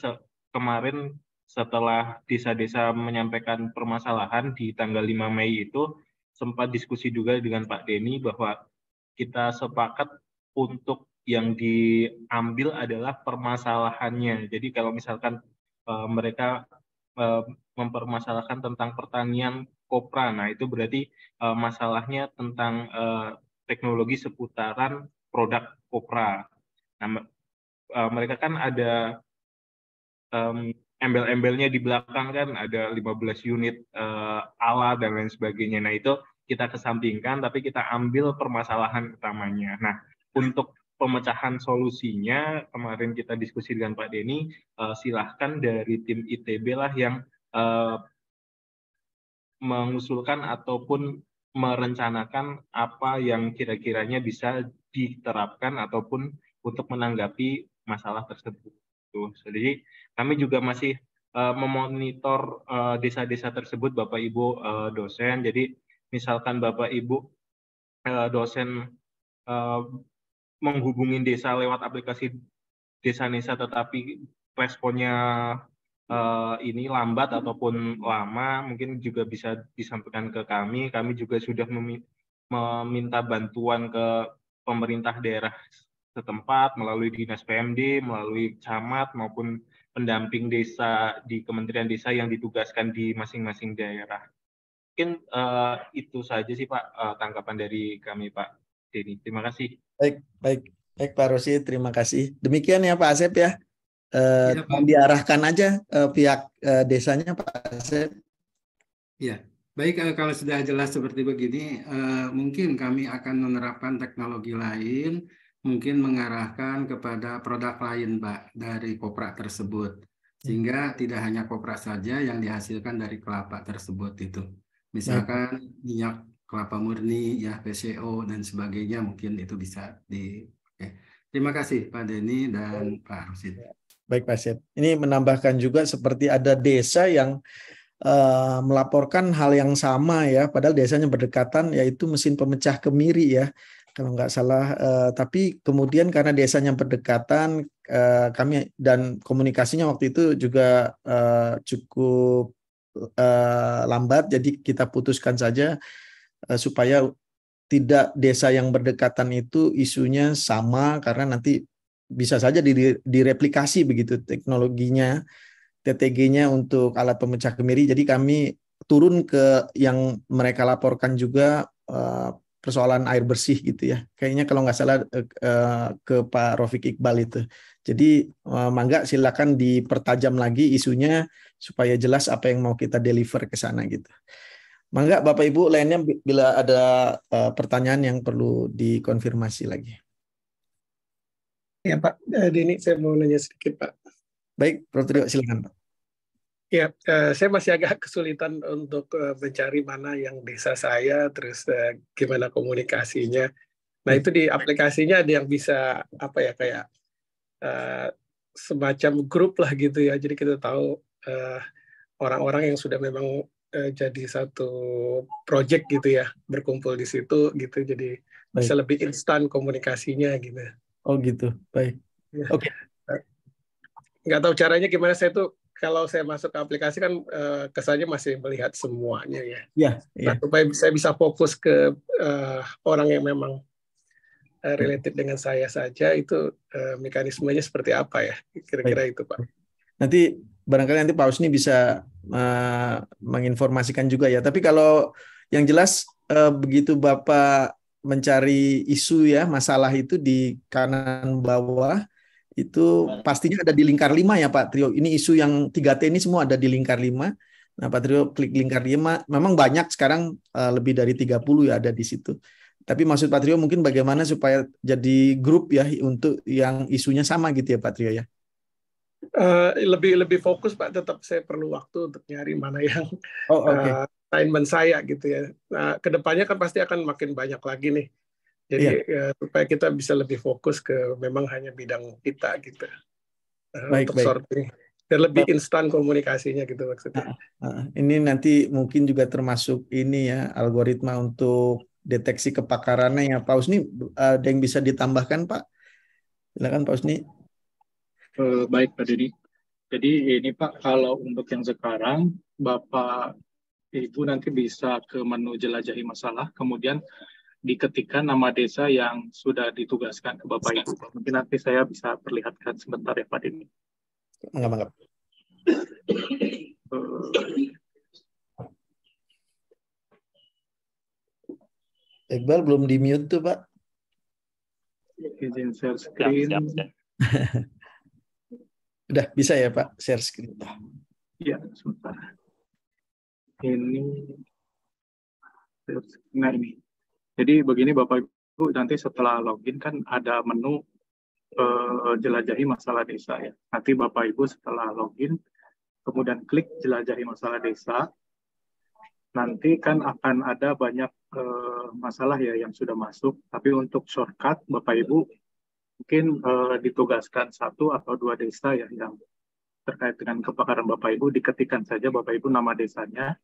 kemarin setelah desa-desa menyampaikan permasalahan di tanggal 5 Mei itu, sempat diskusi juga dengan Pak Denny bahwa kita sepakat untuk yang diambil adalah permasalahannya. Jadi kalau misalkan mereka mempermasalahkan tentang pertanian Kopra. Nah, itu berarti masalahnya tentang teknologi seputaran produk Kopra. Nah, mereka kan ada embel-embelnya di belakang kan, ada 15 unit alat dan lain sebagainya. Nah, itu kita kesampingkan, tapi kita ambil permasalahan utamanya. Nah, untuk pemecahan solusinya, kemarin kita diskusi dengan Pak Denny, silahkan dari tim ITB lah yang mengusulkan ataupun merencanakan apa yang kira-kiranya bisa diterapkan ataupun untuk menanggapi masalah tersebut. Jadi kami juga masih memonitor desa-desa tersebut, Bapak Ibu dosen. Jadi misalkan Bapak Ibu dosen menghubungi desa lewat aplikasi Desa Nesa, tetapi responnya ini lambat ataupun lama, mungkin juga bisa disampaikan ke kami. Kami juga sudah meminta bantuan ke pemerintah daerah setempat melalui Dinas PMD, melalui camat maupun pendamping desa di Kementerian Desa yang ditugaskan di masing-masing daerah. Mungkin itu saja sih Pak tanggapan dari kami Pak Denny. Terima kasih. Baik Pak Rosi, terima kasih. Demikian ya Pak Asep ya. Ya, Pak. Diarahkan aja pihak desanya Pak Asep. Ya, baik, kalau sudah jelas seperti begini, mungkin kami akan menerapkan teknologi lain, mungkin mengarahkan kepada produk lain, Pak, dari kopra tersebut. Sehingga tidak hanya kopra saja yang dihasilkan dari kelapa tersebut itu. Misalkan minyak kelapa murni, ya PCO dan sebagainya, mungkin itu bisa dipakai. Terima kasih Pak Denny dan Pak Rosid. Baik Pak Asep. Ini menambahkan juga seperti ada desa yang melaporkan hal yang sama ya, padahal desanya berdekatan, yaitu mesin pemecah kemiri ya, kalau nggak salah. Tapi kemudian karena desanya berdekatan, kami dan komunikasinya waktu itu juga cukup lambat, jadi kita putuskan saja supaya tidak desa yang berdekatan itu isunya sama, karena nanti bisa saja direplikasi begitu teknologinya, TTG-nya untuk alat pemecah kemiri. Jadi kami turun ke yang mereka laporkan juga persoalan air bersih gitu ya. Kayaknya kalau nggak salah ke Pak Rafiq Iqbal itu. Jadi mangga silakan dipertajam lagi isunya supaya jelas apa yang mau kita deliver ke sana gitu. Mangga Bapak Ibu lainnya bila ada pertanyaan yang perlu dikonfirmasi lagi. Ya Pak Denny, saya mau nanya sedikit Pak. Baik, Prof. Trio, silakan Pak. Ya, saya masih agak kesulitan untuk mencari mana yang desa saya, terus gimana komunikasinya. Nah itu di aplikasinya ada yang bisa apa ya, kayak semacam grup lah gitu ya. Jadi kita tahu orang-orang yang sudah memang jadi satu project gitu ya, berkumpul di situ gitu. Jadi bisa lebih instan komunikasinya gitu. Oh gitu, baik. Ya. Oke. Nggak tahu caranya gimana, saya tuh kalau saya masuk ke aplikasi kan kesannya masih melihat semuanya ya. Ya. Nah, supaya saya bisa fokus ke orang yang memang related dengan saya saja, itu mekanismenya seperti apa ya? Kira-kira itu Pak. Nanti barangkali nanti Pak Husni bisa menginformasikan juga ya. Tapi kalau yang jelas begitu Bapak mencari isu ya, masalah itu di kanan bawah, itu pastinya ada di lingkar 5 ya Pak Trio. Ini isu yang 3T ini semua ada di lingkar 5. Nah Pak Trio klik lingkar 5, memang banyak sekarang lebih dari 30 ya ada di situ. Tapi maksud Pak Trio mungkin bagaimana supaya jadi grup ya untuk yang isunya sama gitu ya Pak Trio ya. Lebih fokus Pak, tetap saya perlu waktu untuk nyari mana yang assignment saya gitu ya. Nah, kedepannya kan pasti akan makin banyak lagi nih. Jadi supaya kita bisa lebih fokus ke memang hanya bidang kita gitu. Untuk sorting. Dan lebih instan komunikasinya gitu maksudnya. Ini nanti mungkin juga termasuk ini ya, algoritma untuk deteksi kepakarannya ya Pak Husni. Ada yang bisa ditambahkan Pak? Silakan Pak Husni. Baik Pak Denny. Jadi ini Pak, kalau untuk yang sekarang Bapak Ibu nanti bisa ke menu jelajahi masalah, kemudian diketikkan nama desa yang sudah ditugaskan ke Bapak Ibu. Mungkin nanti saya bisa perlihatkan sebentar ya Pak Denny. Enggak. Iqbal belum di mute tuh, Pak. Izin share screen. Siap. Udah bisa ya, Pak, share screen. Iya, sebentar. Ini, nah ini. Jadi begini Bapak Ibu, nanti setelah login kan ada menu jelajahi masalah desa ya. Nanti Bapak Ibu setelah login, kemudian klik jelajahi masalah desa, nanti kan akan ada banyak masalah ya yang sudah masuk. Tapi untuk shortcut Bapak Ibu mungkin ditugaskan 1 atau 2 desa ya yang terkait dengan kepakaran Bapak Ibu, diketikkan saja Bapak Ibu nama desanya,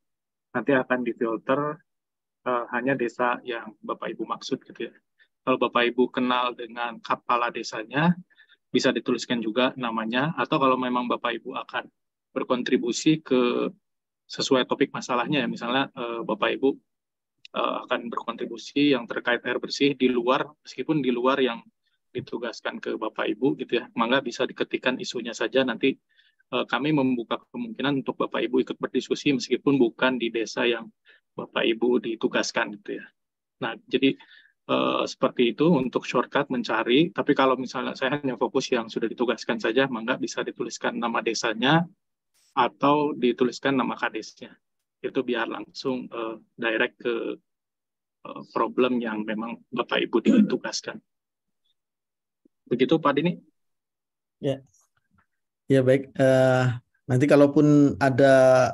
nanti akan difilter hanya desa yang Bapak Ibu maksud gitu ya. Kalau Bapak Ibu kenal dengan kepala desanya, bisa dituliskan juga namanya, atau kalau memang Bapak Ibu akan berkontribusi ke sesuai topik masalahnya ya, misalnya Bapak Ibu akan berkontribusi yang terkait air bersih di luar, meskipun di luar yang ditugaskan ke Bapak Ibu gitu ya, maka bisa diketikkan isunya saja, nanti kami membuka kemungkinan untuk Bapak Ibu ikut berdiskusi meskipun bukan di desa yang Bapak Ibu ditugaskan gitu ya. Nah, jadi seperti itu untuk shortcut mencari, tapi kalau misalnya saya hanya fokus yang sudah ditugaskan saja, maka bisa dituliskan nama desanya atau dituliskan nama kadesnya. Itu biar langsung direct ke problem yang memang Bapak Ibu ditugaskan. Begitu Pak Dini? Ya, ya baik. Nanti kalaupun ada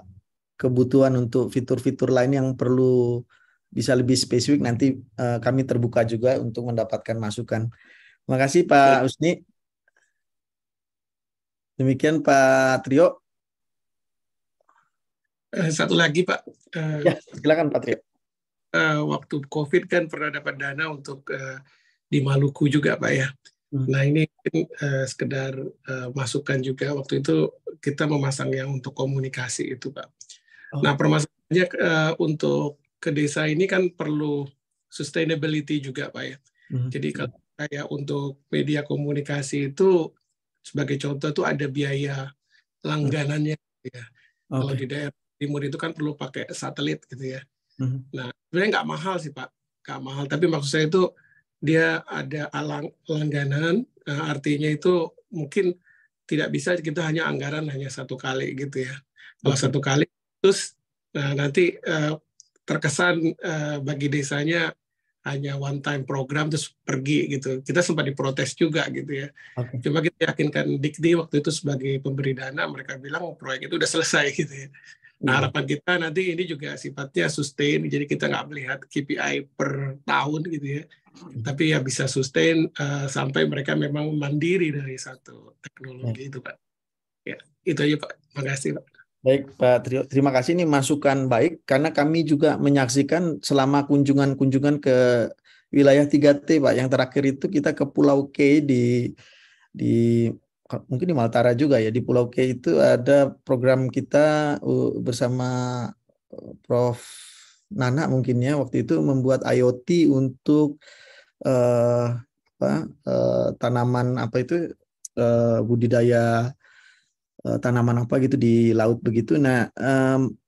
kebutuhan untuk fitur-fitur lain yang perlu bisa lebih spesifik, nanti kami terbuka juga untuk mendapatkan masukan. Terima kasih Pak Usni. Demikian Pak Trio. Satu lagi Pak. Ya, silakan Pak Trio. Waktu COVID kan pernah dapat dana untuk di Maluku juga Pak ya. Nah ini sekedar masukan juga, waktu itu kita memasang yang untuk komunikasi itu Pak. Nah permasalahannya untuk ke desa ini kan perlu sustainability juga Pak ya. Jadi kalau kayak untuk media komunikasi itu sebagai contoh tuh ada biaya langganannya ya. Kalau di daerah timur itu kan perlu pakai satelit gitu ya. Nah sebenarnya nggak mahal sih Pak, nggak mahal. Tapi maksud saya itu dia ada langganan, artinya itu mungkin tidak bisa kita hanya anggaran hanya 1 kali gitu ya. Kalau 1 kali terus nanti terkesan bagi desanya hanya one time program terus pergi gitu. Kita sempat diprotes juga gitu ya. Cuma kita yakinkan Dikti waktu itu sebagai pemberi dana, mereka bilang proyek itu udah selesai gitu ya. Nah harapan kita nanti ini juga sifatnya sustain, jadi kita nggak melihat KPI per tahun gitu ya, tapi ya bisa sustain sampai mereka memang mandiri dari satu teknologi itu Pak. Ya itu aja Pak, terima kasih Pak. Baik Pak Trio, terima kasih, ini masukan baik karena kami juga menyaksikan selama kunjungan-kunjungan ke wilayah 3T Pak. Yang terakhir itu kita ke Pulau K di mungkin di Maltara juga ya. Di Pulau K itu ada program kita bersama Prof. Nana mungkin ya, waktu itu membuat IoT untuk tanaman apa itu budidaya tanaman apa gitu di laut begitu. Nah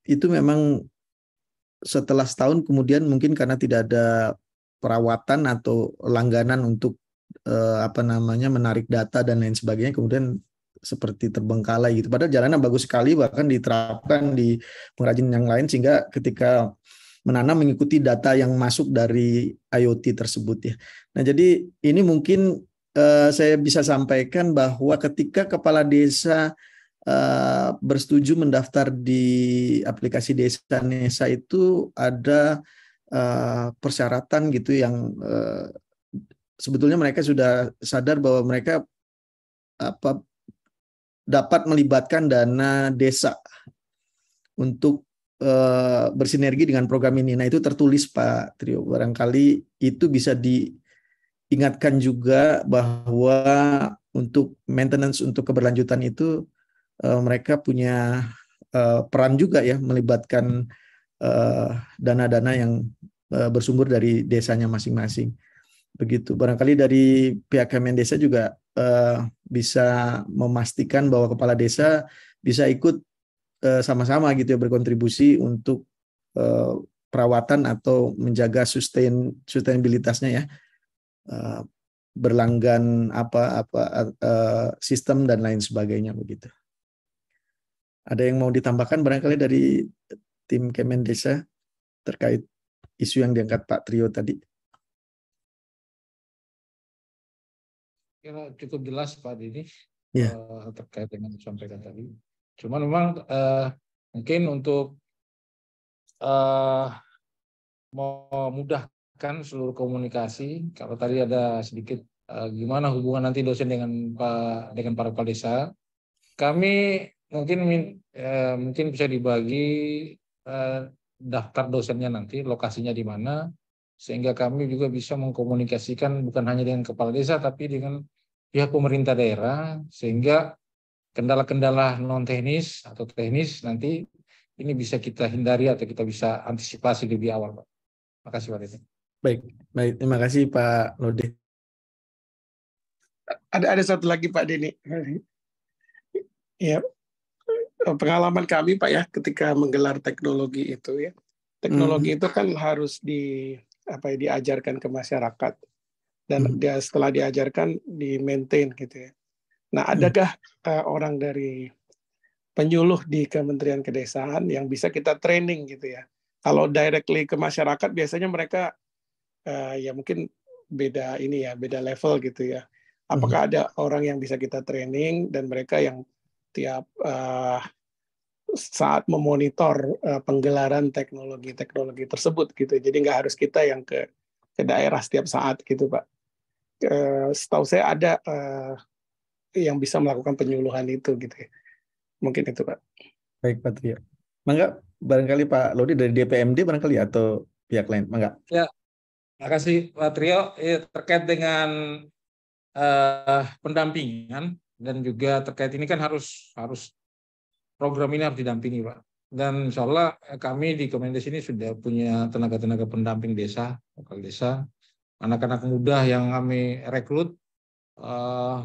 itu memang setelah setahun kemudian mungkin karena tidak ada perawatan atau langganan untuk menarik data dan lain sebagainya, kemudian seperti terbengkalai gitu. Padahal jalannya bagus sekali, bahkan diterapkan di pengrajin yang lain sehingga ketika menanam mengikuti data yang masuk dari IoT tersebut ya. Nah jadi ini mungkin saya bisa sampaikan bahwa ketika kepala desa bersetuju mendaftar di aplikasi Desa Nesa itu ada persyaratan gitu yang sebetulnya mereka sudah sadar bahwa mereka dapat melibatkan dana desa untuk bersinergi dengan program ini. Nah itu tertulis Pak Trio, barangkali itu bisa diingatkan juga bahwa untuk maintenance, untuk keberlanjutan itu mereka punya peran juga ya, melibatkan dana-dana yang bersumber dari desanya masing-masing. Begitu. Barangkali dari pihak Kemendesa juga bisa memastikan bahwa kepala desa bisa ikut sama-sama gitu ya, berkontribusi untuk perawatan atau menjaga sustainabilitasnya ya, berlanggan sistem dan lain sebagainya begitu. Ada yang mau ditambahkan barangkali dari tim Kemendesa terkait isu yang diangkat Pak Trio tadi? Ya, cukup jelas Pak Dini Ya. terkait dengan yang disampaikan tadi. Cuman memang mungkin untuk memudahkan seluruh komunikasi, kalau tadi ada sedikit gimana hubungan nanti dosen dengan para kepala desa, kami mungkin bisa dibagi daftar dosennya nanti, lokasinya di mana, sehingga kami juga bisa mengkomunikasikan bukan hanya dengan kepala desa, tapi dengan pihak pemerintah daerah, sehingga kendala-kendala non teknis atau teknis nanti ini bisa kita hindari atau kita bisa antisipasi lebih awal, Pak. Terima kasih, Pak Dede. Baik, terima kasih Pak Lode. Ada satu lagi Pak Denny. Ya, pengalaman kami Pak ya, ketika menggelar teknologi itu ya, teknologi itu kan harus diajarkan ke masyarakat, dan setelah diajarkan di maintain gitu ya. Nah, adakah orang dari penyuluh di Kementerian Kedesaan yang bisa kita training gitu ya? Kalau directly ke masyarakat biasanya mereka ya mungkin beda level gitu ya. Apakah ada orang yang bisa kita training dan mereka yang tiap saat memonitor penggelaran teknologi tersebut gitu. Jadi nggak harus kita yang ke daerah setiap saat gitu Pak. Setahu saya ada yang bisa melakukan penyuluhan itu gitu ya. Mungkin itu Pak. Baik Pak Trio. Mangga barangkali Pak Lodi dari DPMD barangkali atau pihak lain. Mangga. Ya, terima kasih Pak Trio. Terkait dengan pendampingan dan juga terkait ini kan harus program ini harus didampingi Pak. Dan insya Allah kami di Kemendes ini sudah punya tenaga-tenaga pendamping desa, lokal desa, anak-anak muda yang kami rekrut,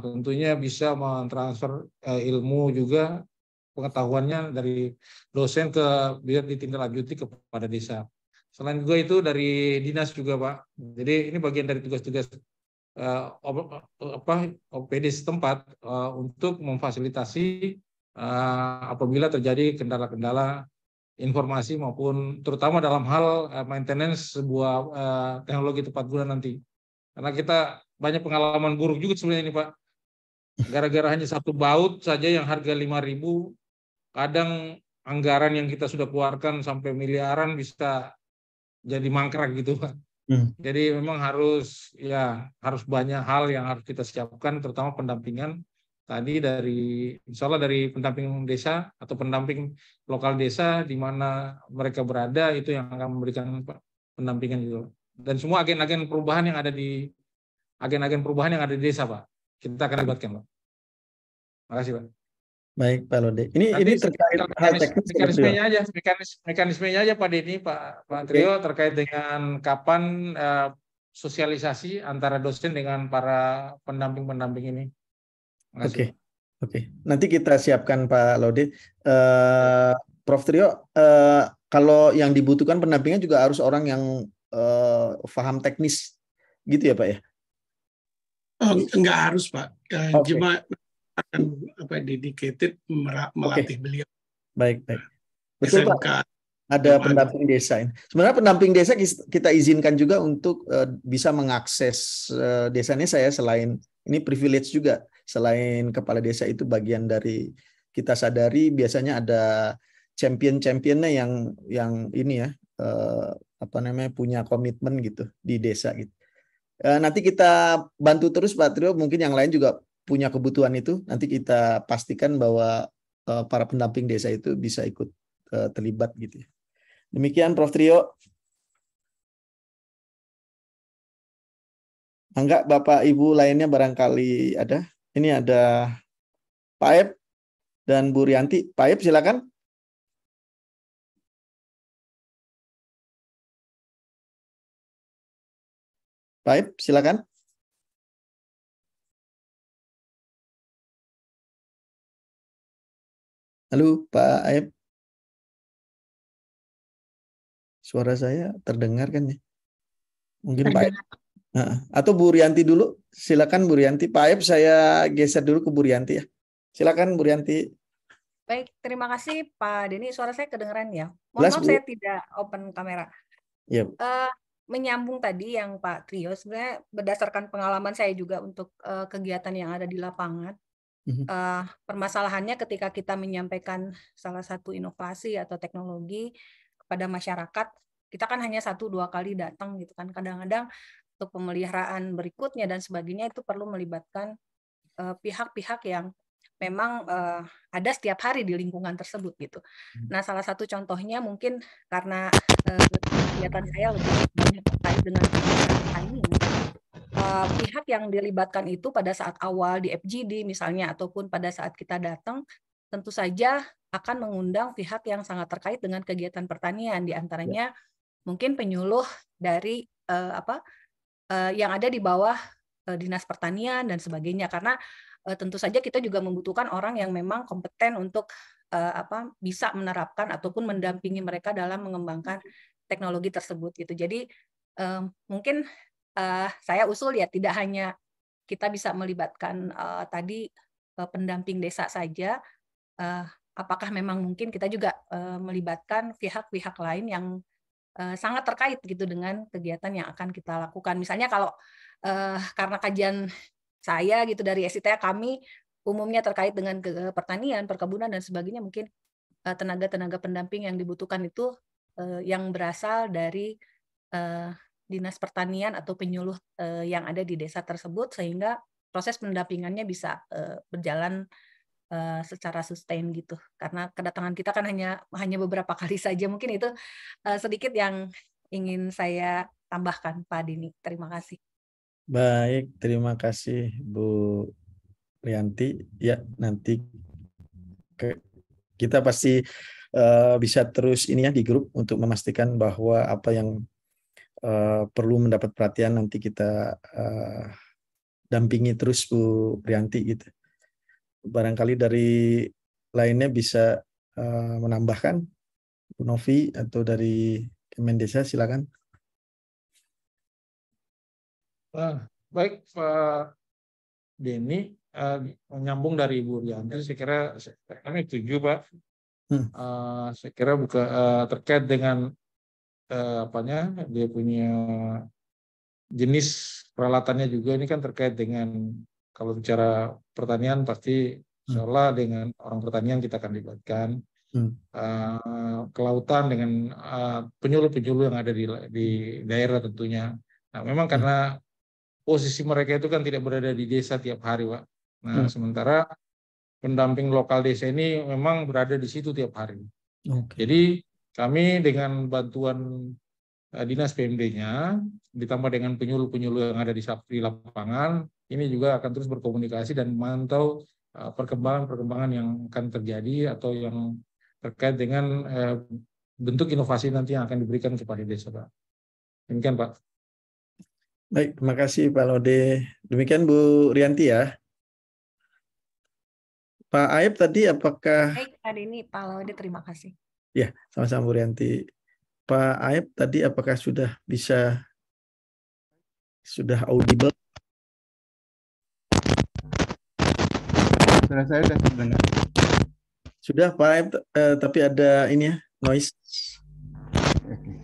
tentunya bisa mentransfer ilmu juga, pengetahuannya dari dosen biar ditindaklanjuti kepada desa. Selain juga itu dari dinas juga Pak. Jadi ini bagian dari tugas-tugas OPD setempat untuk memfasilitasi apabila terjadi kendala-kendala informasi maupun terutama dalam hal maintenance sebuah teknologi tepat guna nanti. Karena kita banyak pengalaman buruk juga sebenarnya ini Pak. Gara-gara hanya satu baut saja yang harga 5.000, kadang anggaran yang kita sudah keluarkan sampai miliaran bisa jadi mangkrak gitu Pak. Jadi memang harus banyak hal yang harus kita siapkan, terutama pendampingan tadi insya Allah dari pendamping desa atau pendamping lokal desa di mana mereka berada, itu yang akan memberikan pendampingan juga. Dan semua agen-agen perubahan yang ada di desa Pak, kita akan libatkan Pak. Terima kasih Pak. Baik Pak Lode. Ini terkait hal teknis mekanismenya aja Pak Denny, Pak Trio, terkait dengan kapan sosialisasi antara dosen dengan para pendamping ini. Oke. Nanti kita siapkan Pak Lode. Prof Trio, kalau yang dibutuhkan pendampingnya juga harus orang yang paham teknis, gitu ya Pak ya? Enggak harus Pak. Cuma akan dedicated melatih beliau. Baik. Betul SMK. Pak. Ada pendamping desa ini. Sebenarnya pendamping desa kita izinkan juga untuk bisa mengakses desanya. Saya selain ini privilege juga, selain kepala desa itu bagian dari kita sadari biasanya ada champion-championnya yang ini ya punya komitmen gitu di desa gitu. Nanti kita bantu terus Pak Trio, mungkin yang lain juga punya kebutuhan itu, nanti kita pastikan bahwa para pendamping desa itu bisa ikut terlibat gitu. Demikian Prof Trio. Enggak, Bapak Ibu lainnya barangkali ada. Ini ada Pak Aep dan Bu Rianti. Pak Aep silakan. Pak Aep silakan. Halo Pak Aep. suara saya terdengar kan ya? Mungkin Pak Aib. Atau Bu Rianti dulu, silakan Bu Rianti. Pak Aib saya geser dulu ke Bu Rianti ya. Silakan Bu Rianti. Baik, terima kasih Pak Denny. Suara saya kedengeran ya. Mohon Jelas, maaf Bu. saya tidak open kamera. Ya. Menyambung tadi yang Pak Trio, sebenarnya berdasarkan pengalaman saya juga untuk kegiatan yang ada di lapangan, permasalahannya ketika kita menyampaikan salah satu inovasi atau teknologi kepada masyarakat, kita kan hanya 1-2 kali datang gitu kan. Kadang-kadang untuk pemeliharaan berikutnya dan sebagainya itu perlu melibatkan pihak-pihak yang memang ada setiap hari di lingkungan tersebut gitu. Nah, salah satu contohnya mungkin karena kegiatan saya lebih banyak terkait dengan timing. Pihak yang dilibatkan itu pada saat awal di FGD misalnya ataupun pada saat kita datang tentu saja akan mengundang pihak yang sangat terkait dengan kegiatan pertanian, di antaranya mungkin penyuluh dari yang ada di bawah Dinas Pertanian dan sebagainya, karena tentu saja kita juga membutuhkan orang yang memang kompeten untuk bisa menerapkan ataupun mendampingi mereka dalam mengembangkan teknologi tersebut gitu. Jadi mungkin saya usul ya tidak hanya kita bisa melibatkan tadi pendamping desa saja, apakah memang mungkin kita juga melibatkan pihak-pihak lain yang sangat terkait gitu dengan kegiatan yang akan kita lakukan. Misalnya kalau karena kajian saya gitu dari SITA, kami umumnya terkait dengan pertanian, perkebunan dan sebagainya, mungkin tenaga-tenaga pendamping yang dibutuhkan itu yang berasal dari Dinas Pertanian atau penyuluh yang ada di desa tersebut, sehingga proses pendampingannya bisa berjalan secara sustain gitu. Karena kedatangan kita kan hanya beberapa kali saja. Mungkin itu sedikit yang ingin saya tambahkan, Pak Dini. Terima kasih. Baik, terima kasih Bu Rianti. Ya, nanti kita pasti bisa terus ini ya di grup untuk memastikan bahwa apa yang perlu mendapat perhatian nanti kita dampingi terus Bu Rianti gitu. Barangkali dari lainnya bisa menambahkan, Bu Novi atau dari Kemendesa, silakan. Baik Pak Denny, menyambung dari Bu Rianti, saya kira kami setuju Pak. Saya kira terkait dengan dia punya jenis peralatannya juga, ini kan terkait dengan, kalau bicara pertanian pasti seolah dengan orang pertanian kita akan libatkan, kelautan dengan penyuluh-penyuluh yang ada di daerah tentunya. Nah, memang karena posisi mereka itu kan tidak berada di desa tiap hari, Pak. Nah, sementara pendamping lokal desa ini memang berada di situ tiap hari. Jadi kami dengan bantuan Dinas PMD-nya ditambah dengan penyuluh-penyuluh yang ada di lapangan, ini juga akan terus berkomunikasi dan memantau perkembangan-perkembangan yang akan terjadi atau yang terkait dengan bentuk inovasi nanti yang akan diberikan kepada desa, Pak. Demikian, Pak. Baik, terima kasih Pak Lode. Demikian Bu Rianti ya. Pak Aib tadi apakah... Baik, tadi ini Pak Lode, terima kasih. Ya, sama-sama Bu Rianti. Pak Aib tadi apakah sudah audible? Suara saya sudah terdengar. Sudah Pak Aib, tapi ada ini ya, noise. Oke.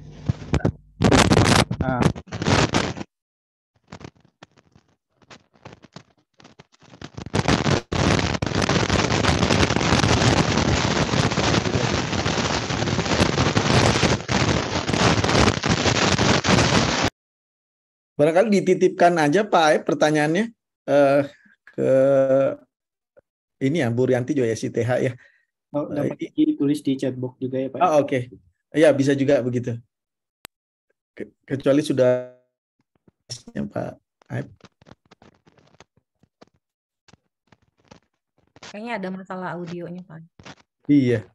Barangkali dititipkan aja Pak Aib pertanyaannya ke ini ya, Bu Rianti juga ya, si TH ya. Dapat ditulis di chatbox juga ya Pak. Oke. Ya, bisa juga begitu. Kecuali sudah Pak Aib. Kayaknya ada masalah audionya Pak. Iya.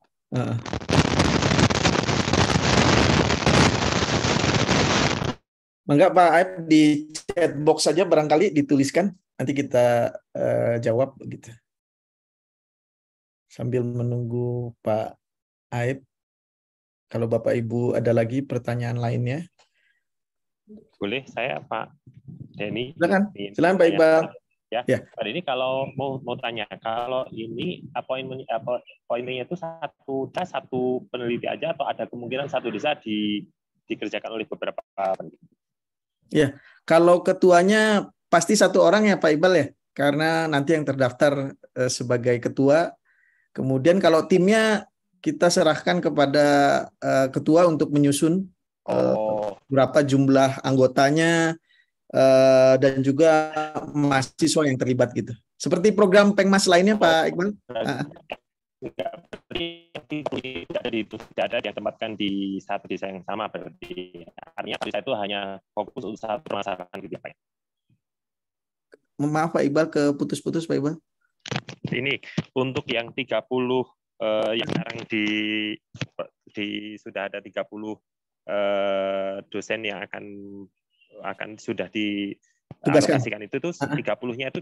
Enggak Pak Aib, di chat box saja barangkali dituliskan, nanti kita jawab begitu. Sambil menunggu Pak Aib Kalau Bapak Ibu ada lagi pertanyaan lainnya. Boleh saya Pak Denny? Silakan Pak Iqbal. Ya, Pak Denny kalau mau tanya, kalau ini appointment-nya itu satu peneliti aja atau ada kemungkinan satu desa dikerjakan oleh beberapa peneliti? Ya, kalau ketuanya pasti satu orang ya Pak Iqbal ya, karena nanti yang terdaftar sebagai ketua. Kemudian kalau timnya kita serahkan kepada ketua untuk menyusun berapa jumlah anggotanya dan juga mahasiswa yang terlibat gitu. Seperti program Pengmas lainnya Pak Iqbal. Tidak ada yang ditempatkan di satu desa yang sama berarti. Artinya desa itu hanya fokus untuk satu permasalahan gitu ya Pak. Maaf Pak Iqbal, keputus-putus Pak Iqbal. Ini untuk yang 30 yang sekarang sudah ada 30 dosen yang akan sudah dialokasikan itu tuh 30-nya itu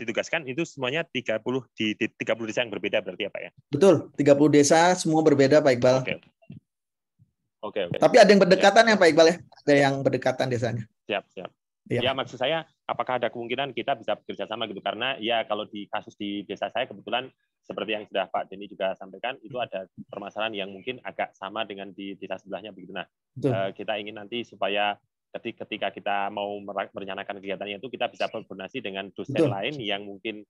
ditugaskan itu semuanya 30 di 30 desa yang berbeda berarti ya Pak ya? Betul, 30 desa semua berbeda Pak Iqbal. Oke. Tapi ada yang berdekatan ya Pak Iqbal ya? Ada yang berdekatan desanya. Siap. Ya maksud saya apakah ada kemungkinan kita bisa bekerja sama gitu, karena ya kalau di kasus di desa saya kebetulan seperti yang sudah Pak Denny juga sampaikan itu ada permasalahan yang mungkin agak sama dengan di desa sebelahnya begitu. Nah, kita ingin nanti supaya ketika kita mau merencanakan kegiatannya itu kita bisa berkoordinasi dengan dosen lain yang mungkin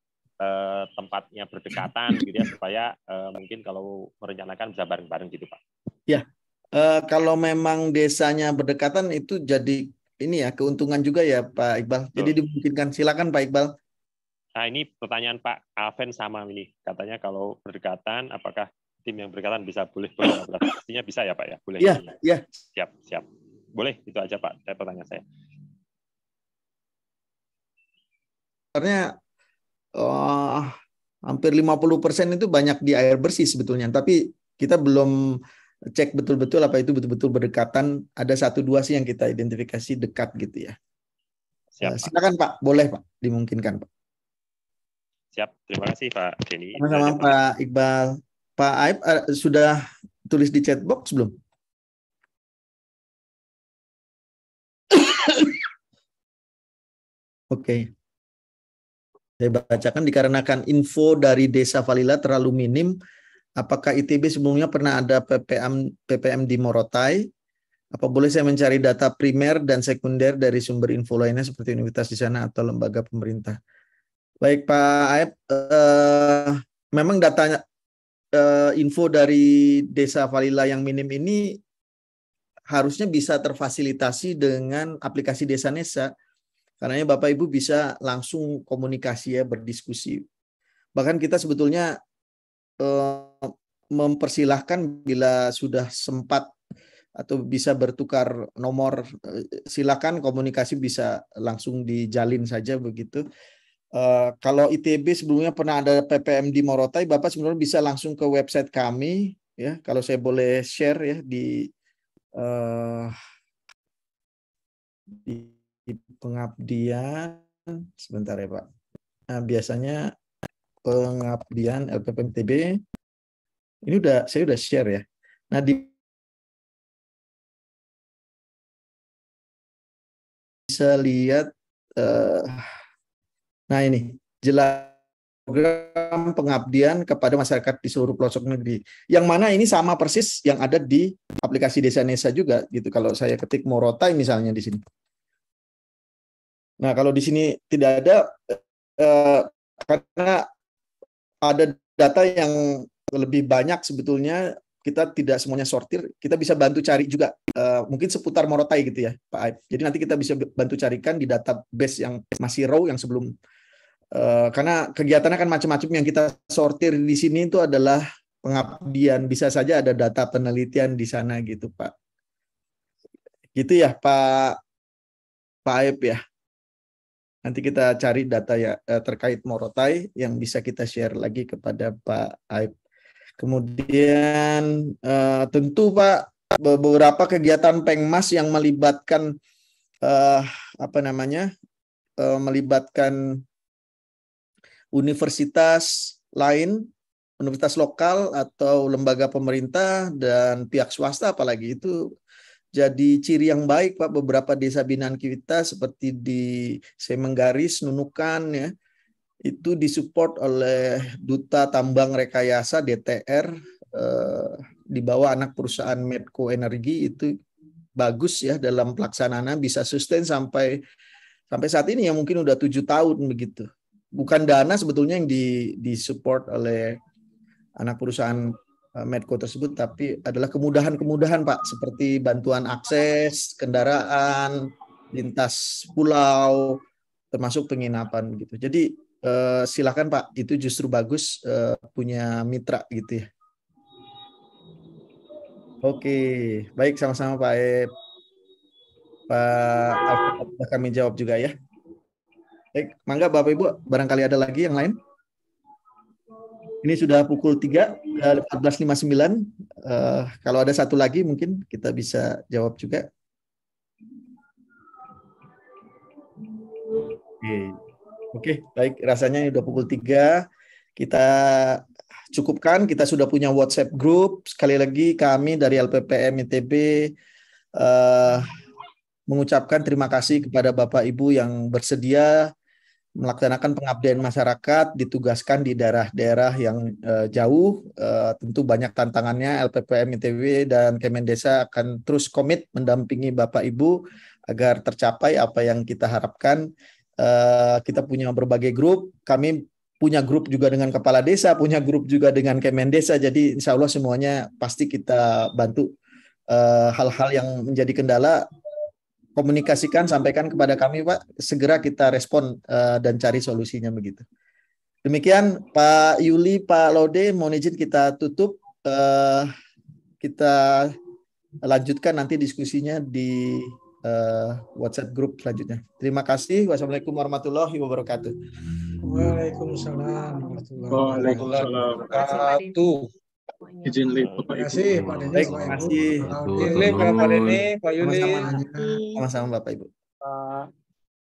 tempatnya berdekatan gitu ya, supaya mungkin kalau merencanakan bisa bareng-bareng gitu Pak. Ya, kalau memang desanya berdekatan itu jadi ini ya keuntungan juga ya Pak Iqbal. Jadi dimungkinkan. Silakan Pak Iqbal. Nah ini pertanyaan Pak Alven sama ini. Katanya kalau berdekatan, apakah tim yang berdekatan bisa boleh berkolaborasi? Pastinya bisa ya Pak ya? Boleh. Iya. Siap. Boleh, itu aja Pak pertanyaan saya. Sebenarnya hampir 50% itu banyak di air bersih sebetulnya. Tapi kita belum cek betul-betul apa itu betul-betul berdekatan. Ada 1-2 sih yang kita identifikasi dekat gitu ya. Siap, silakan Pak, boleh Pak, dimungkinkan Pak. Siap, terima kasih Pak Denny. Sama-sama Pak Iqbal. Pak Aib sudah tulis di chat box belum? Oke. Saya bacakan, dikarenakan info dari Desa Falila terlalu minim. Apakah ITB sebelumnya pernah ada PPM di Morotai? Apa boleh saya mencari data primer dan sekunder dari sumber info lainnya seperti universitas di sana atau lembaga pemerintah? Baik Pak Aib, memang datanya info dari Desa Falila yang minim ini harusnya bisa terfasilitasi dengan aplikasi Desa Nesa. Karena Bapak Ibu bisa langsung komunikasi ya, berdiskusi. Bahkan kita sebetulnya mempersilahkan bila sudah sempat atau bisa bertukar nomor, silakan komunikasi bisa langsung dijalin saja begitu. Kalau ITB sebelumnya pernah ada PPM di Morotai, Bapak sebenarnya bisa langsung ke website kami ya. Kalau saya boleh share ya di pengabdian sebentar ya Pak. Nah, biasanya pengabdian LPPM ITB ini saya udah share ya. Nah bisa lihat nah ini jelas program pengabdian kepada masyarakat di seluruh pelosok negeri. Yang mana ini sama persis yang ada di aplikasi Desa Nesa juga gitu. Kalau saya ketik Morotai misalnya di sini. Nah, kalau di sini tidak ada karena ada data yang lebih banyak sebetulnya, kita tidak semuanya sortir, kita bisa bantu cari juga mungkin seputar Morotai gitu ya Pak Aib. Jadi nanti kita bisa bantu carikan di database yang masih raw yang sebelum karena kegiatannya kan macam-macam. Yang kita sortir di sini itu adalah pengabdian, bisa saja ada data penelitian di sana gitu Pak. Gitu ya Pak Aib ya. Nanti kita cari data ya terkait Morotai yang bisa kita share lagi kepada Pak Aib. Kemudian tentu Pak, beberapa kegiatan Pengmas yang melibatkan melibatkan universitas lain universitas lokal atau lembaga pemerintah dan pihak swasta apalagi itu jadi ciri yang baik Pak. Beberapa desa binaan kita seperti di Semenggaris, Nunukan ya, itu disupport oleh Duta Tambang Rekayasa DTR di bawah anak perusahaan Medco Energi. Itu bagus ya dalam pelaksanaannya, bisa sustain sampai saat ini yang mungkin udah 7 tahun begitu. Bukan dana sebetulnya yang disupport oleh anak perusahaan Medco tersebut, tapi adalah kemudahan-kemudahan Pak, seperti bantuan akses kendaraan, lintas pulau, termasuk penginapan gitu. Jadi silakan Pak, itu justru bagus punya mitra gitu ya. Oke, baik, sama-sama Pak Ep. Pak Alfred, kami jawab juga ya. Baik, mangga Bapak Ibu, barangkali ada lagi yang lain? Ini sudah pukul 3, 14.59. Kalau ada satu lagi mungkin kita bisa jawab juga. Oke, baik, rasanya sudah pukul 3. Kita cukupkan, kita sudah punya WhatsApp group. Sekali lagi kami dari LPPM ITB mengucapkan terima kasih kepada Bapak Ibu yang bersedia melaksanakan pengabdian masyarakat, ditugaskan di daerah-daerah yang jauh. Tentu banyak tantangannya. LPPM ITB dan Kemendesa akan terus komit mendampingi Bapak Ibu agar tercapai apa yang kita harapkan. Kita punya berbagai grup. Kami punya grup juga dengan kepala desa, punya grup juga dengan Kemendesa. Jadi insya Allah semuanya pasti kita bantu. Hal-hal yang menjadi kendala, komunikasikan, sampaikan kepada kami Pak. Segera kita respon dan cari solusinya begitu. Demikian Pak Yuli, Pak Laude, mohon izin kita tutup. Kita lanjutkan nanti diskusinya di WhatsApp grup selanjutnya. Terima kasih. Wassalamualaikum warahmatullahi wabarakatuh. Waalaikumsalam warahmatullahi wabarakatuh. Izin live Bapak Ibu. Terima kasih Pak Denny. Terima kasih. Pak Denny, Pak Yuli. Sama-sama Bapak Ibu.